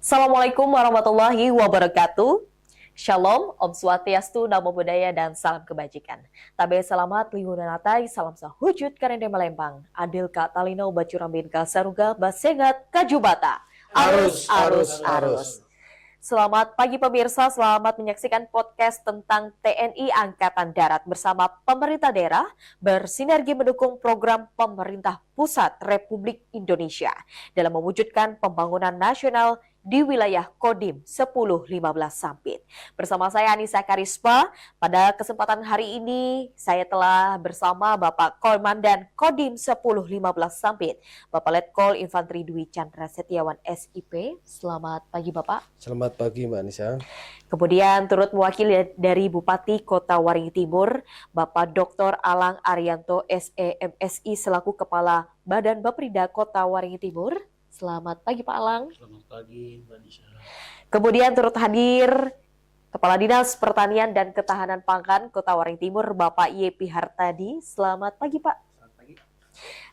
Assalamualaikum warahmatullahi wabarakatuh. Shalom, Om Swastiastu, Namo Buddhaya, dan salam kebajikan. Tabe selamat, lihunan natai, salam sahujud karende Malembang. Adil ka talino bacurambin ka saruga basengat kajubata. Arus, arus, arus. Selamat pagi pemirsa, selamat menyaksikan podcast tentang TNI Angkatan Darat bersama pemerintah daerah bersinergi mendukung program pemerintah pusat Republik Indonesia dalam mewujudkan pembangunan nasional di wilayah Kodim 1015 Sampit. Bersama saya Anissa Karispa, pada kesempatan hari ini saya telah bersama Bapak Komandan Kodim 1015 Sampit, Bapak Letkol Infantri Dwi Chandra Setiawan SIP. Selamat pagi Bapak. Selamat pagi Mbak Anissa. Kemudian turut mewakili dari Bupati Kota Waringin Timur, Bapak Dr. Alang Arianto SEMSI selaku Kepala Badan Baperinda Kota Waringin Timur. Selamat pagi Pak Alang. Selamat pagi Mbak Anissa. Kemudian turut hadir Kepala Dinas Pertanian dan Ketahanan Pangan Kota Waringin Timur, Bapak Yepi Hartadi. Selamat pagi Pak. Selamat pagi.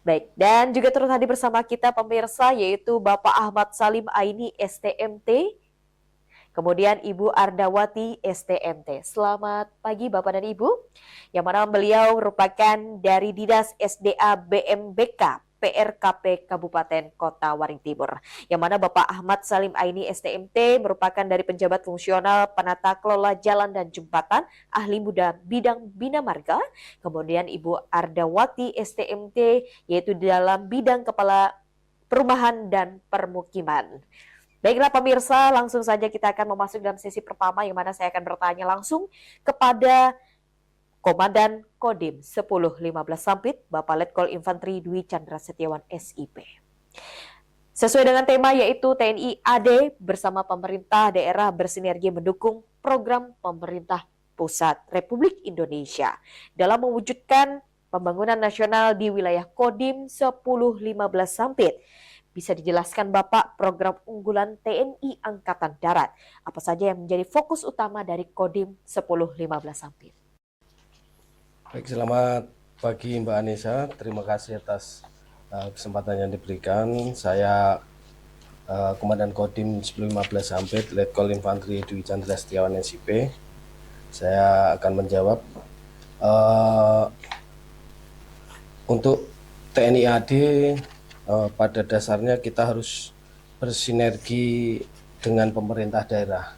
Baik, dan juga turut hadir bersama kita pemirsa yaitu Bapak Ahmad Salim Aini STMT, kemudian Ibu Ardawati STMT. Selamat pagi Bapak dan Ibu, yang mana beliau merupakan dari Dinas SDA BMBK PRKP Kabupaten Kota Waringin Timur. Yang mana Bapak Ahmad Salim Aini STMT merupakan dari penjabat fungsional penata kelola jalan dan jembatan, ahli muda bidang bina marga. Kemudian Ibu Ardawati STMT yaitu dalam bidang kepala perumahan dan permukiman. Baiklah pemirsa, langsung saja kita akan memasuki dalam sesi pertama yang mana saya akan bertanya langsung kepada Komandan Kodim 1015 Sampit, Bapak Letkol Infantri Dwi Chandra Setiawan SIP. Sesuai dengan tema yaitu TNI AD bersama pemerintah daerah bersinergi mendukung program pemerintah pusat Republik Indonesia dalam mewujudkan pembangunan nasional di wilayah Kodim 1015 Sampit. Bisa dijelaskan Bapak program unggulan TNI Angkatan Darat, apa saja yang menjadi fokus utama dari Kodim 1015 Sampit? Baik, selamat pagi Mbak Anissa. Terima kasih atas kesempatan yang diberikan. Saya Komandan Kodim 1015 Sampit, Letkol Infantri Dwi Chandra Setiawan SIP. Saya akan menjawab untuk TNI AD. Pada dasarnya kita harus bersinergi dengan pemerintah daerah.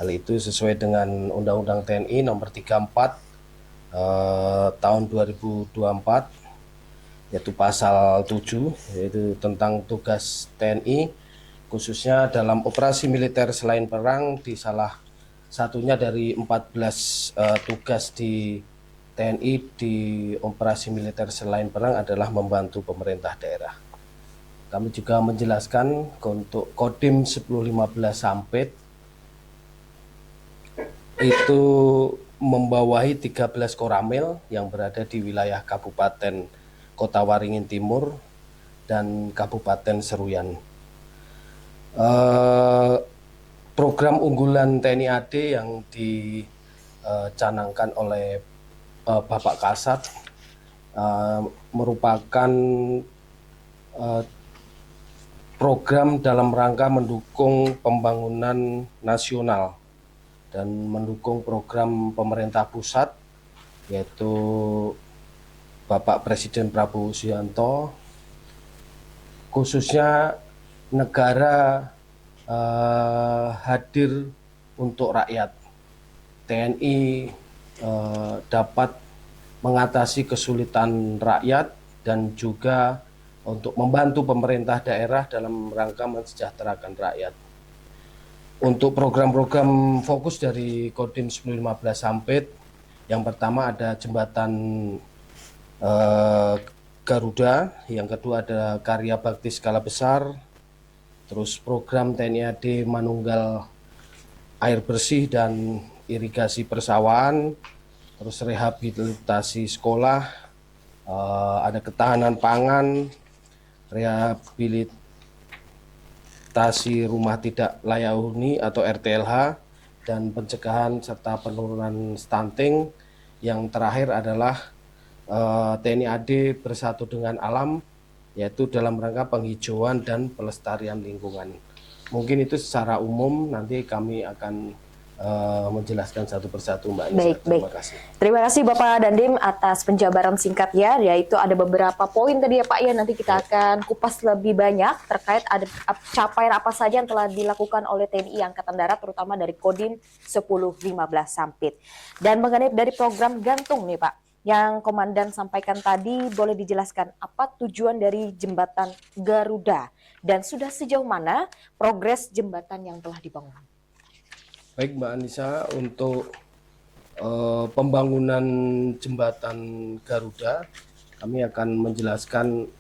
Hal itu sesuai dengan Undang-Undang TNI Nomor 34 tahun 2024, yaitu pasal 7, yaitu tentang tugas TNI khususnya dalam operasi militer selain perang. Di salah satunya dari 14 tugas di TNI di operasi militer selain perang adalah membantu pemerintah daerah. Kami juga menjelaskan untuk Kodim 1015 Sampit itu membawahi 13 koramil yang berada di wilayah Kabupaten Kota Waringin Timur dan Kabupaten Seruyan. Program unggulan TNI AD yang dicanangkan oleh Bapak Kasat merupakan program dalam rangka mendukung pembangunan nasional dan mendukung program pemerintah pusat, yaitu Bapak Presiden Prabowo Subianto, khususnya negara hadir untuk rakyat. TNI dapat mengatasi kesulitan rakyat dan juga untuk membantu pemerintah daerah dalam rangka mensejahterakan rakyat. Untuk program-program fokus dari Kodim 1015 Sampit, yang pertama ada jembatan Garuda, yang kedua ada karya bakti skala besar, terus program TNI AD Manunggal air bersih dan irigasi persawahan, terus rehabilitasi sekolah, ada ketahanan pangan, rehabilitasi rumah tidak layak huni atau RTLH, dan pencegahan serta penurunan stunting. Yang terakhir adalah TNI AD bersatu dengan alam, yaitu dalam rangka penghijauan dan pelestarian lingkungan. Mungkin itu secara umum, nanti kami akan menjelaskan satu persatu, Mbak Anissa. Baik, Terima baik. kasih. Terima kasih Bapak Dandim atas penjabaran singkatnya, yaitu ada beberapa poin tadi ya Pak ya, nanti kita akan kupas lebih banyak terkait ada capaian apa saja yang telah dilakukan oleh TNI Angkatan Darat, terutama dari Kodim 1015 Sampit. Dan mengenai dari program gantung nih Pak, yang Komandan sampaikan tadi, boleh dijelaskan apa tujuan dari jembatan Garuda dan sudah sejauh mana progres jembatan yang telah dibangun? Baik Mbak Anissa, untuk pembangunan jembatan Garuda, kami akan menjelaskan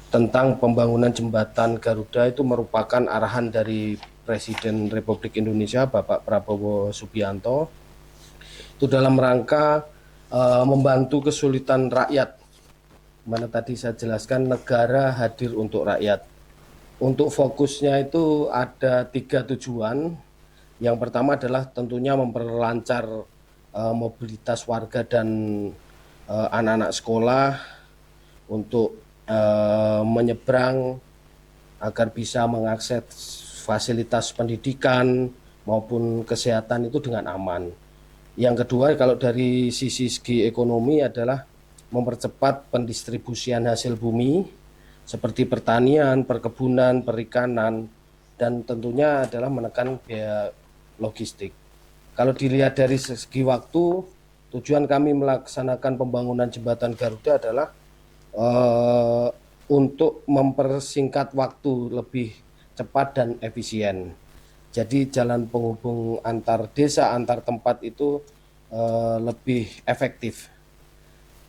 tentang pembangunan jembatan Garuda. Itu merupakan arahan dari Presiden Republik Indonesia Bapak Prabowo Subianto. Itu dalam rangka membantu kesulitan rakyat. Mana tadi saya jelaskan, negara hadir untuk rakyat. Untuk fokusnya itu ada 3 tujuan. Yang pertama adalah tentunya memperlancar mobilitas warga dan anak-anak sekolah untuk menyeberang agar bisa mengakses fasilitas pendidikan maupun kesehatan itu dengan aman. Yang kedua, kalau dari segi ekonomi adalah mempercepat pendistribusian hasil bumi seperti pertanian, perkebunan, perikanan, dan tentunya adalah menekan biaya logistik. Kalau dilihat dari segi waktu, tujuan kami melaksanakan pembangunan jembatan Garuda adalah untuk mempersingkat waktu lebih cepat dan efisien. Jadi jalan penghubung antar desa, antar tempat itu lebih efektif.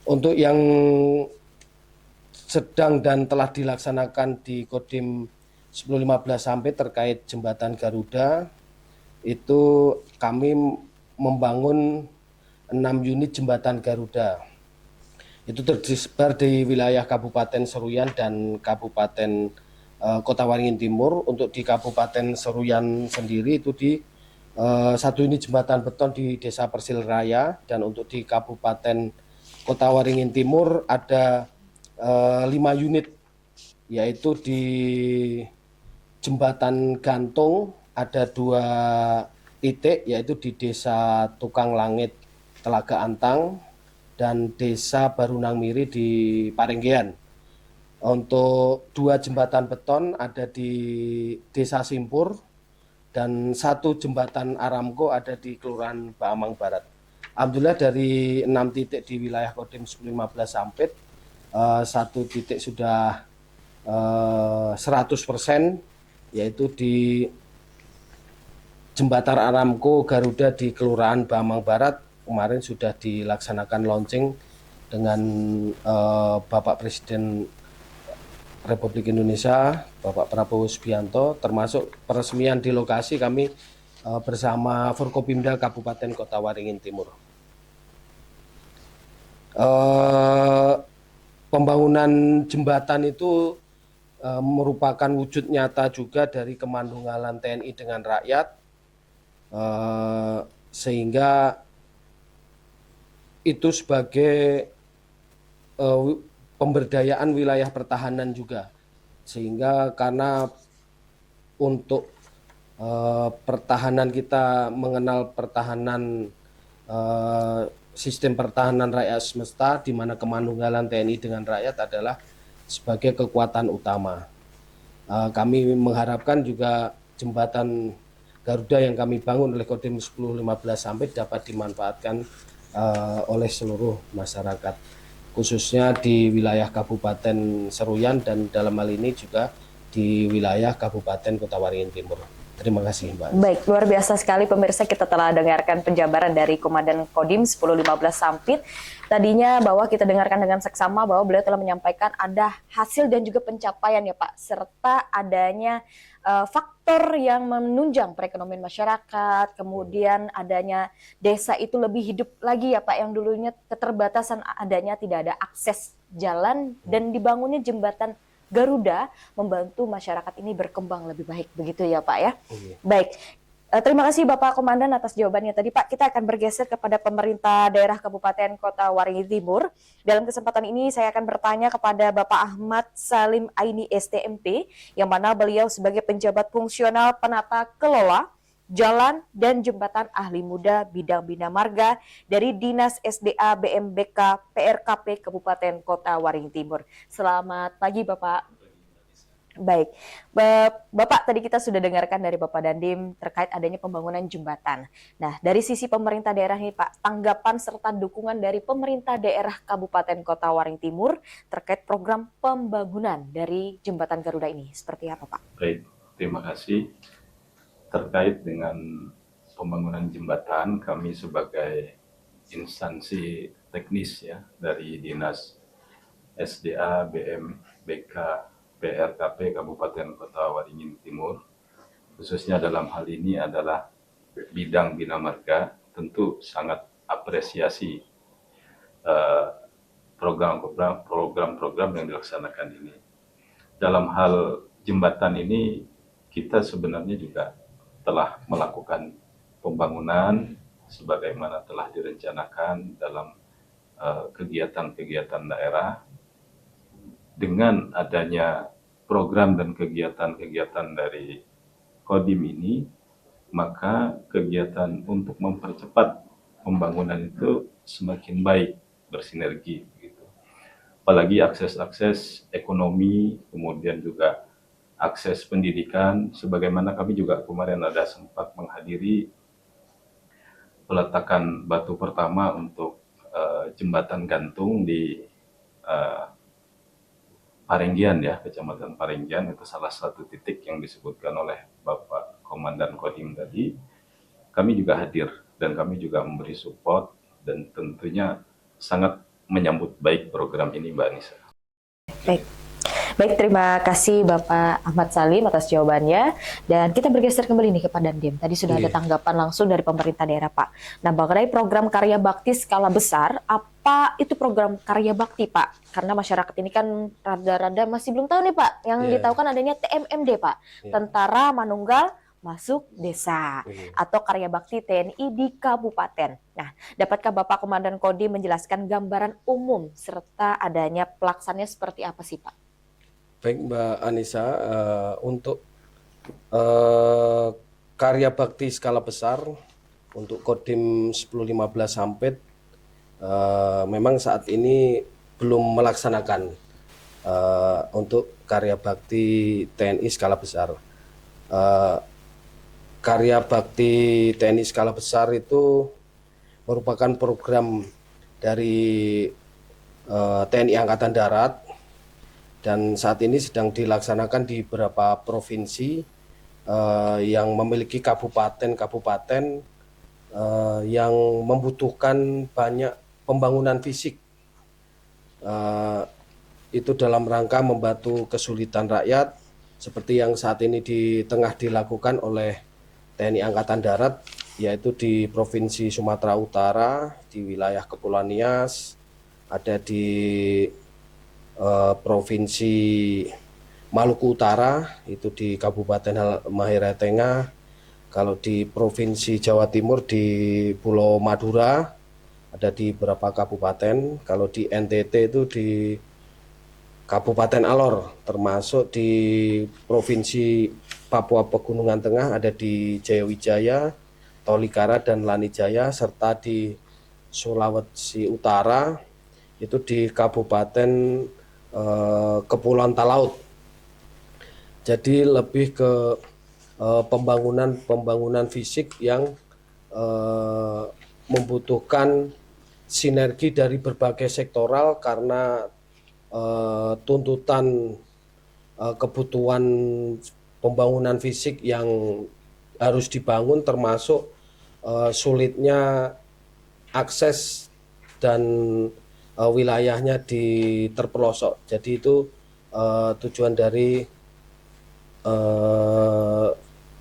Untuk yang sedang dan telah dilaksanakan di Kodim 1015 sampai terkait jembatan Garuda, itu kami membangun 6 unit jembatan Garuda. Itu tersebar di wilayah Kabupaten Seruyan dan Kabupaten Kota Waringin Timur. Untuk di Kabupaten Seruyan sendiri itu di 1 unit jembatan beton di Desa Persil Raya, dan untuk di Kabupaten Kota Waringin Timur ada 5 unit, yaitu di jembatan gantung ada 2 titik, yaitu di Desa Tukang Langit Telaga Antang dan Desa Barunang Miri di Parenggean. Untuk 2 jembatan beton ada di Desa Simpur dan 1 jembatan Aramco ada di Kelurahan Bamang Barat. Alhamdulillah dari 6 titik di wilayah Kodim 1015 Sampit, 1 titik sudah 100%, yaitu di Jembatan Aramco Garuda di Kelurahan Bamang Barat. Kemarin sudah dilaksanakan launching dengan Bapak Presiden Republik Indonesia Bapak Prabowo Subianto, termasuk peresmian di lokasi kami bersama Forkopimda Kabupaten Kota Waringin Timur. Pembangunan jembatan itu merupakan wujud nyata juga dari kemandungalan TNI dengan rakyat, sehingga itu sebagai pemberdayaan wilayah pertahanan juga, sehingga karena untuk pertahanan kita mengenal pertahanan sistem pertahanan rakyat semesta, di mana kemandunggalan TNI dengan rakyat adalah sebagai kekuatan utama. Kami mengharapkan juga jembatan Garuda yang kami bangun oleh Kodim 1015 sampai dapat dimanfaatkan oleh seluruh masyarakat, khususnya di wilayah Kabupaten Seruyan dan dalam hal ini juga di wilayah Kabupaten Kota Waringin Timur. Terima kasih, Mbak. Baik, luar biasa sekali pemirsa, kita telah dengarkan penjabaran dari Komandan Kodim 1015 Sampit. Tadinya bahwa kita dengarkan dengan seksama bahwa beliau telah menyampaikan ada hasil dan juga pencapaian ya Pak, serta adanya faktor yang menunjang perekonomian masyarakat, kemudian adanya desa itu lebih hidup lagi ya Pak, yang dulunya keterbatasan adanya tidak ada akses jalan, dan dibangunnya jembatan Garuda membantu masyarakat ini berkembang lebih baik, begitu ya Pak ya. Baik, Terima kasih Bapak Komandan atas jawabannya tadi Pak. Kita akan bergeser kepada pemerintah daerah Kabupaten Kota Waringin Timur. Dalam kesempatan ini saya akan bertanya kepada Bapak Ahmad Salim Aini STMT, yang mana beliau sebagai penjabat fungsional penata kelola jalan dan jembatan ahli muda bidang bina marga dari Dinas SDA BMBK PRKP Kabupaten Kota Waringin Timur. Selamat pagi Bapak. Baik, Bapak tadi kita sudah dengarkan dari Bapak Dandim terkait adanya pembangunan jembatan. Nah, dari sisi pemerintah daerah nih Pak, tanggapan serta dukungan dari pemerintah daerah Kabupaten Kota Waringin Timur terkait program pembangunan dari jembatan Garuda ini seperti apa Pak? Baik, terima kasih. Terkait dengan pembangunan jembatan, kami sebagai instansi teknis ya dari Dinas SDA BMBK PRKP Kabupaten Kota Waringin Timur, khususnya dalam hal ini adalah bidang bina marga, tentu sangat apresiasi program-program yang dilaksanakan ini. Dalam hal jembatan ini, kita sebenarnya juga telah melakukan pembangunan sebagaimana telah direncanakan dalam kegiatan-kegiatan daerah. Dengan adanya program dan kegiatan-kegiatan dari Kodim ini, maka kegiatan untuk mempercepat pembangunan itu semakin baik, bersinergi. Gitu. Apalagi akses-akses ekonomi, kemudian juga akses pendidikan, sebagaimana kami juga kemarin ada sempat menghadiri peletakan batu pertama untuk jembatan gantung di Parenggian ya, Kecamatan Parenggian, itu salah satu titik yang disebutkan oleh Bapak Komandan Kodim tadi. Kami juga hadir dan kami juga memberi support dan tentunya sangat menyambut baik program ini Mbak Anissa. Baik. Baik, terima kasih Bapak Ahmad Salim atas jawabannya. Dan kita bergeser kembali nih ke Pak Dandim. Tadi sudah ada tanggapan langsung dari pemerintah daerah Pak. Nah, mengenai program karya bakti skala besar, apa itu program karya bakti Pak? Karena masyarakat ini kan rada-rada masih belum tahu nih Pak. Yang ditahu kan adanya TMMD Pak. Tentara Manunggal Masuk Desa atau karya bakti TNI di Kabupaten. Nah, dapatkah Bapak Komandan Kodim menjelaskan gambaran umum serta adanya pelaksananya seperti apa sih Pak? Baik Mbak Anissa, untuk karya bakti skala besar untuk Kodim 1015 Sampit memang saat ini belum melaksanakan untuk karya bakti TNI skala besar. Karya bakti TNI skala besar itu merupakan program dari TNI Angkatan Darat dan saat ini sedang dilaksanakan di beberapa provinsi yang memiliki kabupaten-kabupaten yang membutuhkan banyak pembangunan fisik. Itu dalam rangka membantu kesulitan rakyat seperti yang saat ini tengah dilakukan oleh TNI Angkatan Darat, yaitu di Provinsi Sumatera Utara, di wilayah Kepulauan Nias, ada di Provinsi Maluku Utara, itu di Kabupaten Halmahera Tengah. Kalau di Provinsi Jawa Timur di Pulau Madura, ada di beberapa kabupaten. Kalau di NTT itu di Kabupaten Alor, termasuk di Provinsi Papua Pegunungan Tengah ada di Jayawijaya, Tolikara, dan Lanijaya, serta di Sulawesi Utara itu di Kabupaten Kepulauan Talaut. Jadi lebih ke pembangunan fisik yang membutuhkan sinergi dari berbagai sektoral karena tuntutan kebutuhan pembangunan fisik yang harus dibangun, termasuk sulitnya akses dan wilayahnya di terpelosok. Jadi itu tujuan dari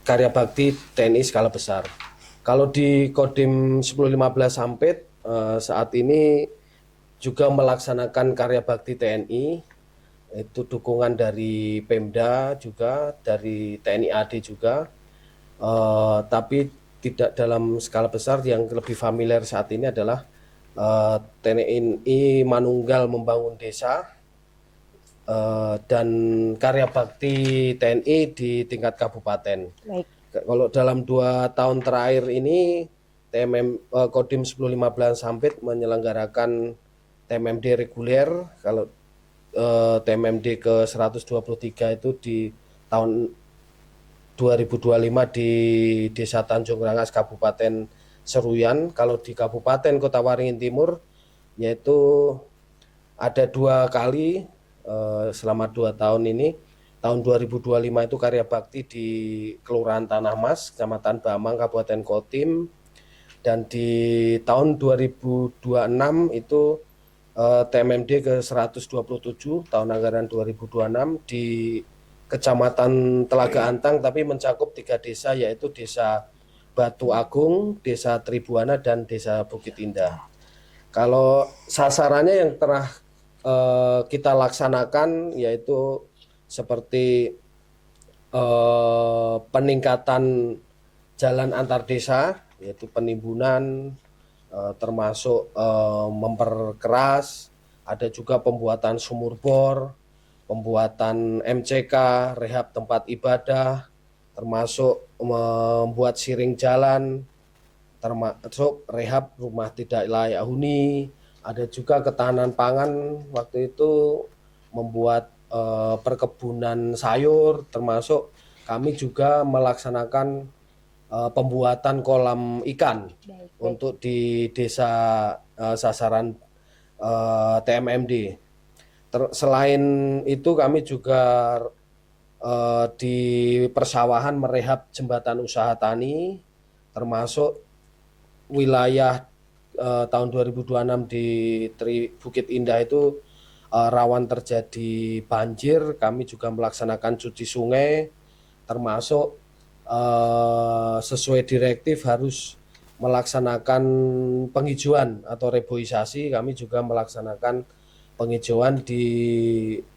karya bakti TNI skala besar. Kalau di Kodim 1015 Sampit saat ini juga melaksanakan karya bakti TNI, itu dukungan dari Pemda juga, dari TNI AD juga. tapi tidak dalam skala besar. Yang lebih familiar saat ini adalah TNI Manunggal Membangun Desa dan karya bakti TNI di tingkat kabupaten. Baik. Kalau dalam 2 tahun terakhir ini Kodim 1015 Sampit menyelenggarakan TMMD reguler. Kalau TMMD ke 123 itu di tahun 2025 di Desa Tanjung Rangas Kabupaten Seruyan. Kalau di Kabupaten Kota Waringin Timur yaitu ada 2 kali selama 2 tahun ini. Tahun 2025 itu karya bakti di Kelurahan Tanah Mas, Kecamatan Bamang, Kabupaten Kodim. Dan di tahun 2026 itu TMMD ke 127 tahun anggaran 2026 di Kecamatan Telaga Antang, tapi mencakup 3 desa yaitu Desa Batu Agung, Desa Tribuana, dan Desa Bukit Indah. Kalau sasarannya yang telah kita laksanakan yaitu seperti peningkatan jalan antar desa, yaitu penimbunan, termasuk memperkeras, ada juga pembuatan sumur bor, pembuatan MCK, rehab tempat ibadah, termasuk membuat siring jalan, termasuk rehab rumah tidak layak huni. Ada juga ketahanan pangan, waktu itu membuat perkebunan sayur, termasuk kami juga melaksanakan pembuatan kolam ikan untuk di desa sasaran TMMD. Selain itu kami juga di persawahan merehab jembatan usaha tani, termasuk wilayah tahun 2026 di Bukit Indah itu rawan terjadi banjir. Kami juga melaksanakan cuci sungai, termasuk sesuai direktif harus melaksanakan penghijauan atau reboisasi. Kami juga melaksanakan penghijauan di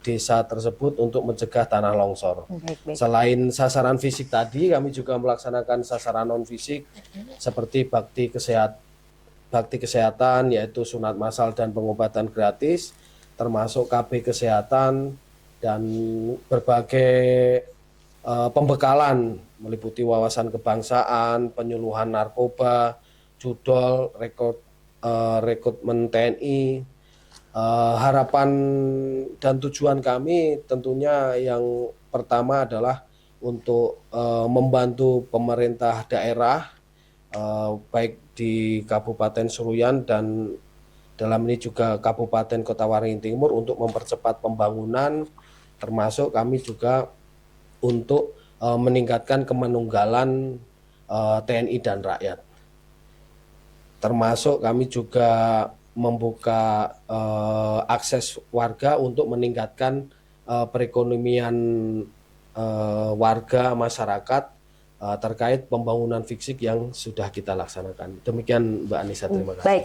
desa tersebut untuk mencegah tanah longsor. Selain sasaran fisik tadi, kami juga melaksanakan sasaran non fisik seperti bakti kesehatan, yaitu sunat massal dan pengobatan gratis, termasuk KB kesehatan dan berbagai pembekalan meliputi wawasan kebangsaan, penyuluhan narkoba, judol, rekrutmen TNI. Harapan dan tujuan kami tentunya yang pertama adalah untuk membantu pemerintah daerah, baik di Kabupaten Seruyan dan dalam ini juga Kabupaten Kota Waringin Timur untuk mempercepat pembangunan, termasuk kami juga untuk meningkatkan kemanunggalan TNI dan rakyat. Termasuk kami juga membuka akses warga untuk meningkatkan perekonomian warga masyarakat terkait pembangunan fisik yang sudah kita laksanakan. Demikian Mbak Anissa, terima kasih. Baik,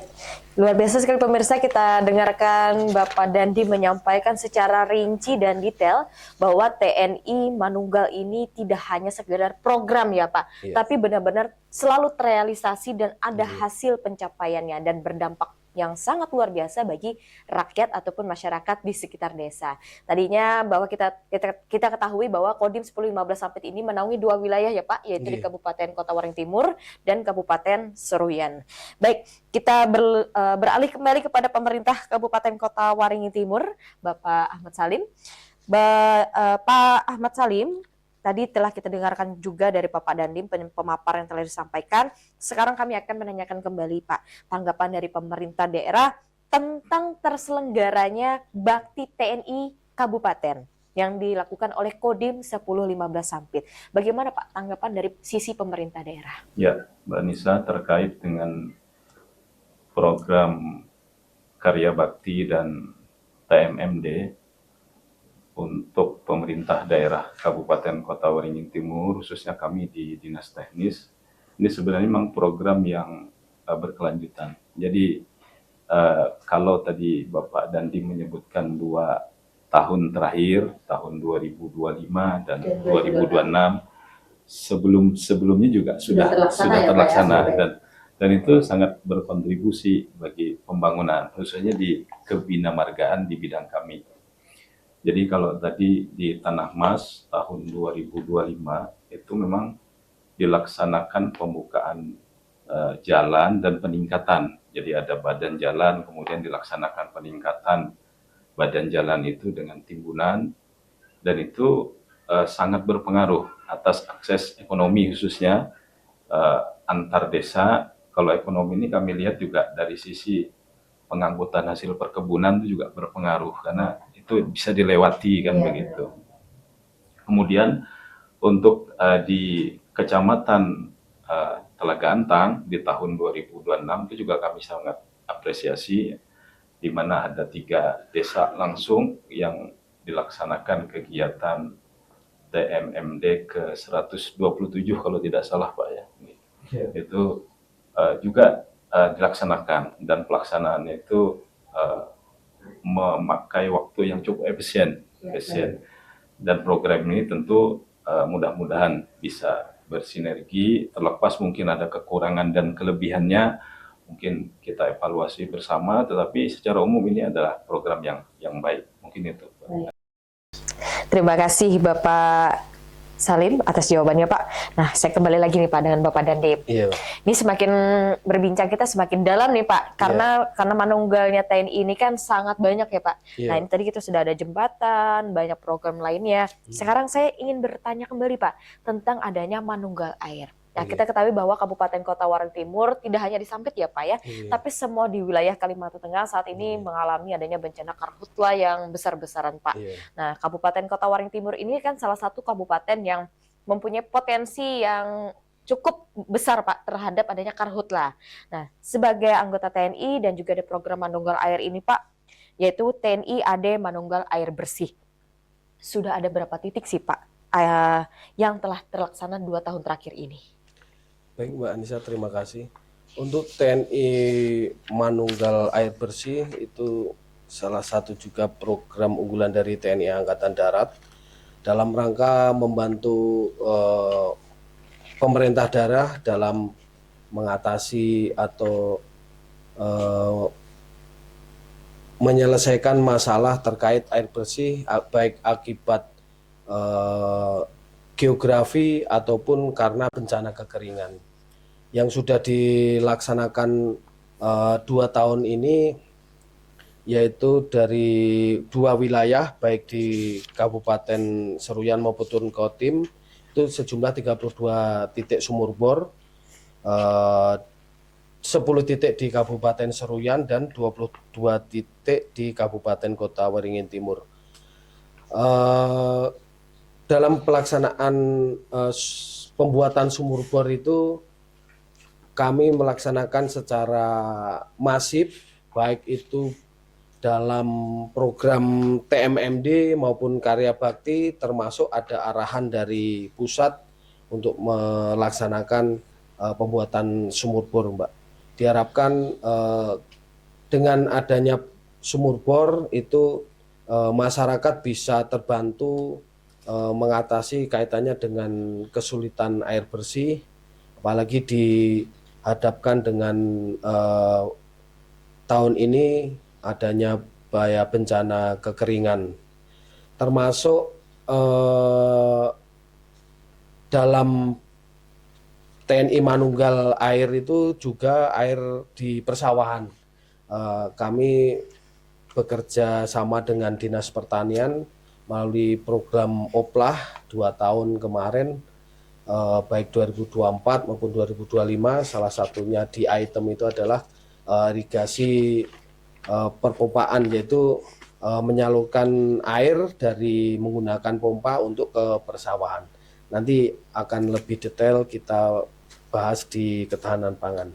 luar biasa sekali pemirsa, kita dengarkan Bapak Dandi menyampaikan secara rinci dan detail bahwa TNI Manunggal ini tidak hanya sekedar program ya Pak, tapi benar-benar selalu terrealisasi dan ada hasil pencapaiannya dan berdampak yang sangat luar biasa bagi rakyat ataupun masyarakat di sekitar desa. Tadinya bahwa kita ketahui bahwa Kodim 1015 Sampit ini menaungi 2 wilayah ya Pak, yaitu di Kabupaten Kota Waringin Timur dan Kabupaten Seruyan. Baik, kita beralih kembali kepada pemerintah Kabupaten Kota Waringin Timur, Bapak Ahmad Salim. Pak Ahmad Salim, tadi telah kita dengarkan juga dari Bapak Dandim pemaparan yang telah disampaikan. Sekarang kami akan menanyakan kembali Pak, tanggapan dari pemerintah daerah tentang terselenggaranya bakti TNI Kabupaten yang dilakukan oleh Kodim 1015 Sampit. Bagaimana Pak tanggapan dari sisi pemerintah daerah? Ya, Mbak Nisa, terkait dengan program karya bakti dan TMMD untuk pemerintah daerah Kabupaten Kota Waringin Timur, khususnya kami di Dinas Teknis, ini sebenarnya memang program yang berkelanjutan. Jadi kalau tadi Bapak Dandi menyebutkan 2 tahun terakhir, tahun 2025 dan 2026, sebelumnya juga sudah terlaksana dan itu sangat berkontribusi bagi pembangunan khususnya di kebinamargaan di bidang kami. Jadi kalau tadi di Tanah Mas tahun 2025 itu memang dilaksanakan pembukaan jalan dan peningkatan. Jadi ada badan jalan, kemudian dilaksanakan peningkatan badan jalan itu dengan timbunan, dan itu sangat berpengaruh atas akses ekonomi khususnya antar desa. Kalau ekonomi ini kami lihat juga dari sisi pengangkutan hasil perkebunan itu juga berpengaruh karena itu bisa dilewati kan begitu. Kemudian untuk di Kecamatan Telaga Antang di tahun 2026 itu juga kami sangat apresiasi, di mana ada 3 desa langsung yang dilaksanakan kegiatan TMMD ke-127 kalau tidak salah Pak ya. Itu juga dilaksanakan dan pelaksanaannya itu memakai waktu yang cukup efisien. Dan program ini tentu mudah-mudahan bisa bersinergi, terlepas mungkin ada kekurangan dan kelebihannya, mungkin kita evaluasi bersama, tetapi secara umum ini adalah program yang baik. Mungkin itu. Terima kasih Bapak Salim atas jawabannya Pak. Nah, saya kembali lagi nih Pak dengan Bapak Dandim. Iya. Ini semakin berbincang kita semakin dalam nih Pak, karena manunggalnya TNI ini kan sangat banyak ya Pak. Nah, ini tadi kita sudah ada jembatan, banyak program lainnya. Sekarang saya ingin bertanya kembali Pak tentang adanya manunggal air. Nah, kita ketahui bahwa Kabupaten Kota Waring Timur tidak hanya di Sampit ya Pak ya, tapi semua di wilayah Kalimantan Tengah saat ini mengalami adanya bencana karhutla yang besar-besaran Pak. Nah, Kabupaten Kota Waring Timur ini kan salah satu kabupaten yang mempunyai potensi yang cukup besar Pak terhadap adanya karhutla. Nah, sebagai anggota TNI dan juga ada program manunggal air ini Pak, yaitu TNI AD Manunggal Air Bersih. Sudah ada berapa titik sih Pak yang telah terlaksana 2 tahun terakhir ini? Baik Mbak Anissa, terima kasih. Untuk TNI Manunggal Air Bersih itu salah satu juga program unggulan dari TNI Angkatan Darat dalam rangka membantu pemerintah daerah dalam mengatasi atau menyelesaikan masalah terkait air bersih, baik akibat geografi ataupun karena bencana kekeringan. Yang sudah dilaksanakan 2 tahun ini yaitu dari 2 wilayah, baik di Kabupaten Seruyan maupun Turun Kotim, itu sejumlah 32 titik sumur bor, 10 titik di Kabupaten Seruyan dan 22 titik di Kabupaten Kota Waringin Timur. Dalam pelaksanaan pembuatan sumur bor itu kami melaksanakan secara masif, baik itu dalam program TMMD maupun karya bakti, termasuk ada arahan dari pusat untuk melaksanakan pembuatan sumur bor Mbak. Diharapkan dengan adanya sumur bor itu masyarakat bisa terbantu mengatasi kaitannya dengan kesulitan air bersih, apalagi dihadapkan dengan tahun ini adanya bahaya bencana kekeringan, termasuk dalam TNI Manunggal Air itu juga air di persawahan. Kami bekerja sama dengan Dinas Pertanian melalui program OPLAH 2 tahun kemarin, baik 2024 maupun 2025, salah satunya di item itu adalah irigasi perpompaan, yaitu menyalurkan air dari menggunakan pompa untuk ke persawahan. Nanti akan lebih detail kita bahas di ketahanan pangan.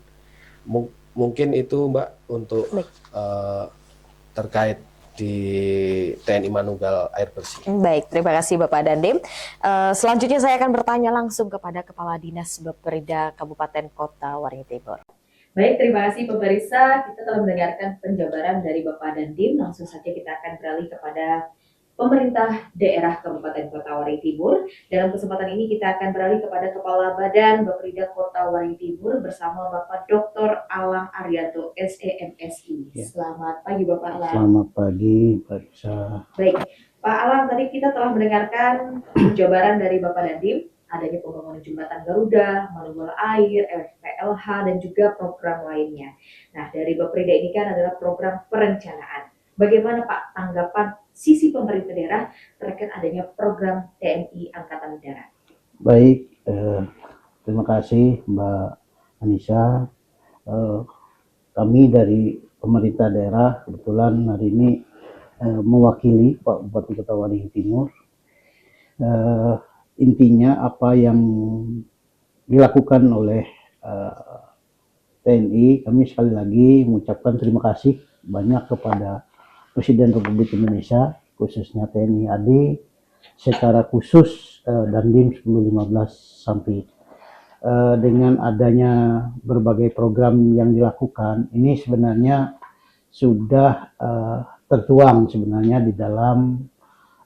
Mungkin itu Mbak untuk terkait di TNI Manunggal Air Bersih. Baik, terima kasih Bapak Dandim. Selanjutnya saya akan bertanya langsung kepada Kepala Dinas Bapperida Kabupaten Kota Waringin Timur. Baik, terima kasih pemirsa. Kita telah mendengarkan penjabaran dari Bapak Dandim. Langsung saja kita akan beralih kepada pemerintah daerah Kabupaten Kota Waring Timur. Dalam kesempatan ini kita akan beralih kepada Kepala Badan Bapeda Kota Waring Timur bersama Bapak Dr. Alang Arianto, SEMSI. Ya. Selamat pagi Bapak Alang. Selamat pagi, Pak Isa. Baik, Pak Alang, tadi kita telah mendengarkan jabaran dari Bapak Dandim, adanya pembangunan jembatan Garuda, manubal air, FPLH, dan juga program lainnya. Nah, dari Bapeda ini kan adalah program perencanaan. Bagaimana Pak tanggapan sisi pemerintah daerah terkait adanya program TNI Angkatan Darat? Baik, terima kasih Mbak Anissa. Kami dari pemerintah daerah kebetulan hari ini mewakili Pak Bupati Kota Waringin Timur. Intinya apa yang dilakukan oleh TNI, kami sekali lagi mengucapkan terima kasih banyak kepada Presiden Republik Indonesia, khususnya TNI AD, secara khusus Dandim 1015 Sampit. Dengan adanya berbagai program yang dilakukan, ini sebenarnya sudah tertuang sebenarnya di dalam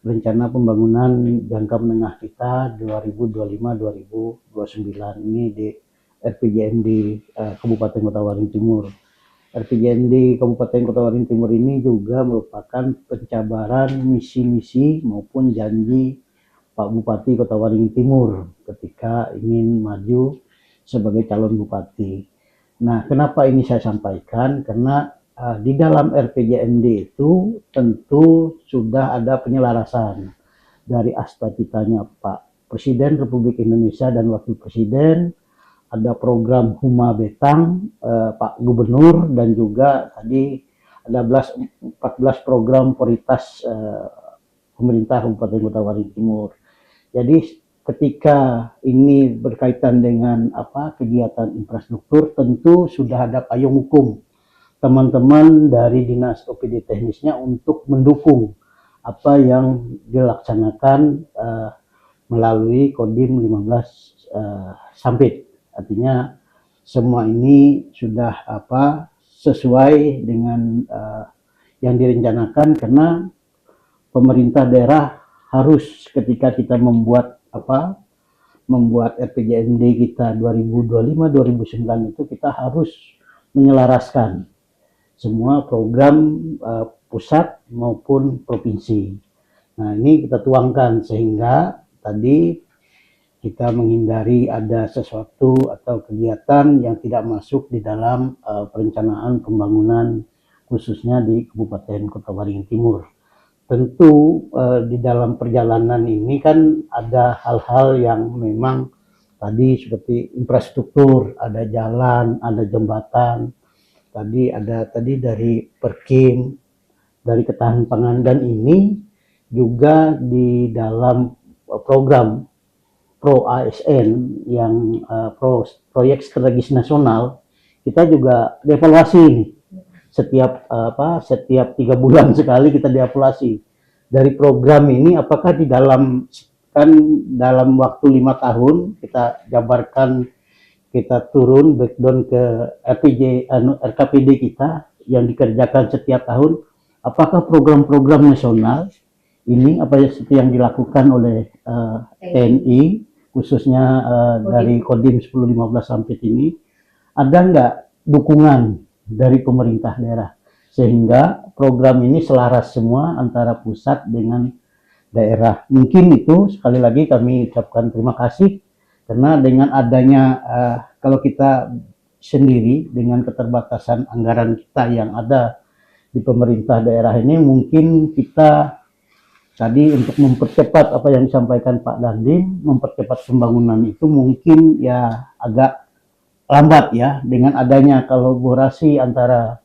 rencana pembangunan jangka menengah kita 2025-2029 ini di RPJMD Kabupaten Kota Waringin Timur. RPJMD Kabupaten Kota Waringin Timur ini juga merupakan pencabaran misi-misi maupun janji Pak Bupati Kota Waringin Timur ketika ingin maju sebagai calon bupati. Nah, kenapa ini saya sampaikan? Karena di dalam RPJMD itu tentu sudah ada penyelarasan dari cita-citanya Pak Presiden Republik Indonesia dan Wakil Presiden. Ada program Huma Betang Pak Gubernur, dan juga tadi ada 14 program prioritas pemerintah Kabupaten Kota Waringin Timur. Jadi ketika ini berkaitan dengan kegiatan infrastruktur, tentu sudah ada payung hukum teman-teman dari Dinas OPD teknisnya untuk mendukung apa yang dilaksanakan melalui Kodim 15 Sampit. Artinya semua ini sudah sesuai dengan yang direncanakan, karena pemerintah daerah harus ketika kita membuat RPJMD kita 2025-2029 itu kita harus menyelaraskan semua program pusat maupun provinsi. Nah, ini kita tuangkan sehingga tadi kita menghindari ada sesuatu atau kegiatan yang tidak masuk di dalam perencanaan pembangunan khususnya di Kabupaten Kota Waringin Timur. Tentu di dalam perjalanan ini kan ada hal-hal yang memang tadi seperti infrastruktur, ada jalan, ada jembatan, tadi dari Perkim, dari ketahanan pangan, dan ini juga di dalam program Pro ASN yang proyek strategis nasional, kita juga dievaluasi setiap 3 bulan sekali kita dievaluasi dari program ini, apakah di dalam waktu 5 tahun kita jabarkan, kita turun breakdown ke RKPD kita yang dikerjakan setiap tahun, apakah program-program nasional ini apa seperti yang dilakukan oleh TNI khususnya dari Kodim 1015 Sampit ini, ada nggak dukungan dari pemerintah daerah sehingga program ini selaras semua antara pusat dengan daerah. Mungkin itu sekali lagi kami ucapkan terima kasih, karena dengan adanya kalau kita sendiri dengan keterbatasan anggaran kita yang ada di pemerintah daerah ini, mungkin kita tadi untuk mempercepat apa yang disampaikan Pak Dandim, mempercepat pembangunan itu mungkin ya agak lambat ya, dengan adanya kolaborasi antara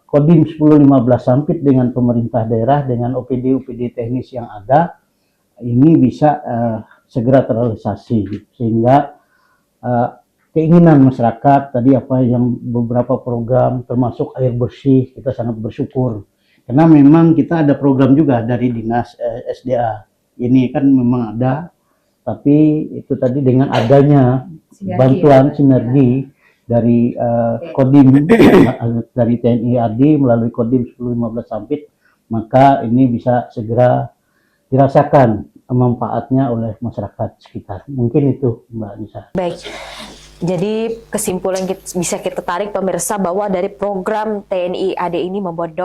Kodim 1015 Sampit dengan pemerintah daerah, dengan OPD teknis yang ada, ini bisa segera terrealisasi, sehingga keinginan masyarakat tadi yang beberapa program termasuk air bersih, kita sangat bersyukur. Karena memang kita ada program juga dari Dinas SDA. Ini kan memang ada, tapi itu tadi dengan adanya bantuan sinergi dari Kodim dari TNI AD melalui Kodim 1015 Sampit, maka ini bisa segera dirasakan manfaatnya oleh masyarakat sekitar. Mungkin itu Mbak Nisa. Baik, jadi kesimpulan bisa kita tarik pemirsa bahwa dari program TNI AD ini membuat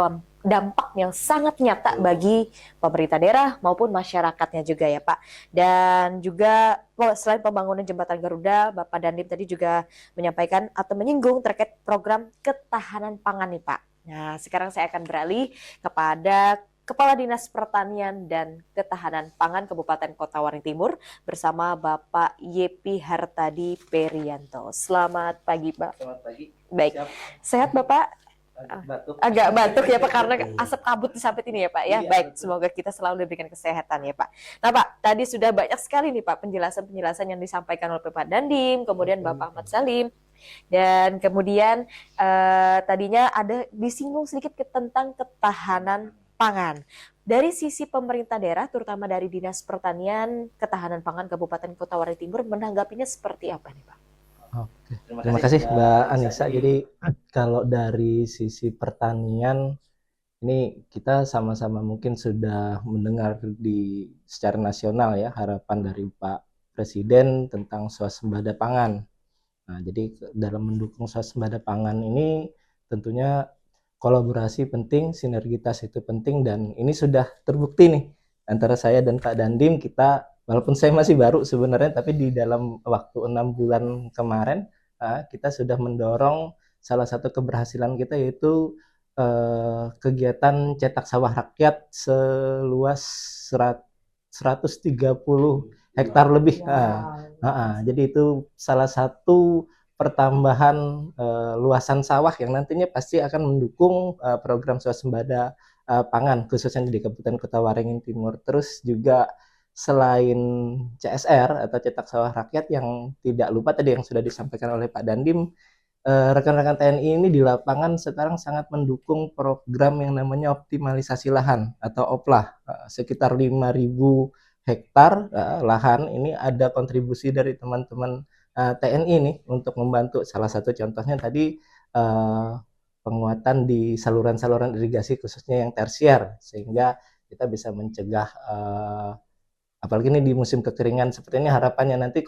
dampak yang sangat nyata bagi pemerintah daerah maupun masyarakatnya juga ya Pak. Dan juga selain pembangunan jembatan Garuda, Bapak Dandim tadi juga menyampaikan atau menyinggung terkait program ketahanan pangan nih Pak. Nah, sekarang saya akan beralih kepada Kepala Dinas Pertanian dan Ketahanan Pangan Kabupaten Kota Waring Timur bersama Bapak Yepi Hartadi Perianto. Selamat pagi, Pak. Selamat pagi. Baik. Siap. Sehat, Bapak? Batuk. Agak batuk ya Pak, karena asap kabut disampit ini ya Pak ya. Iya, Baik, betul. semoga kita selalu diberikan kesehatan ya Pak. Nah Pak, tadi sudah banyak sekali nih Pak penjelasan-penjelasan yang disampaikan oleh Pak Dandim, kemudian Bapak Ahmad Salim. Dan kemudian tadinya ada disinggung sedikit tentang ketahanan pangan. Dari sisi pemerintah daerah, terutama dari Dinas Pertanian, Ketahanan Pangan Kabupaten Kota Waring Timur, menanggapinya seperti apa nih Pak? Oke. Terima kasih Mbak Anissa. Jadi kalau dari sisi pertanian ini kita sama-sama mungkin sudah mendengar secara nasional ya harapan dari Pak Presiden tentang swasembada pangan. Nah, jadi dalam mendukung swasembada pangan ini tentunya kolaborasi penting, sinergitas itu penting, dan ini sudah terbukti nih antara saya dan Pak Dandim. Kita walaupun saya masih baru sebenarnya, tapi di dalam waktu 6 bulan kemarin kita sudah mendorong salah satu keberhasilan kita, yaitu kegiatan cetak sawah rakyat seluas 130 hektar lebih. Jadi itu salah satu pertambahan luasan sawah yang nantinya pasti akan mendukung program swasembada pangan khususnya di Kabupaten Kota Waringin Timur. Terus juga selain CSR atau cetak sawah rakyat, yang tidak lupa tadi yang sudah disampaikan oleh Pak Dandim, rekan-rekan TNI ini di lapangan sekarang sangat mendukung program yang namanya optimalisasi lahan atau OPLAH. Sekitar 5.000 hektar lahan ini ada kontribusi dari teman-teman TNI nih untuk membantu. Salah satu contohnya tadi penguatan di saluran-saluran irigasi khususnya yang tersier, sehingga kita bisa mencegah apalagi ini di musim kekeringan seperti ini, harapannya nanti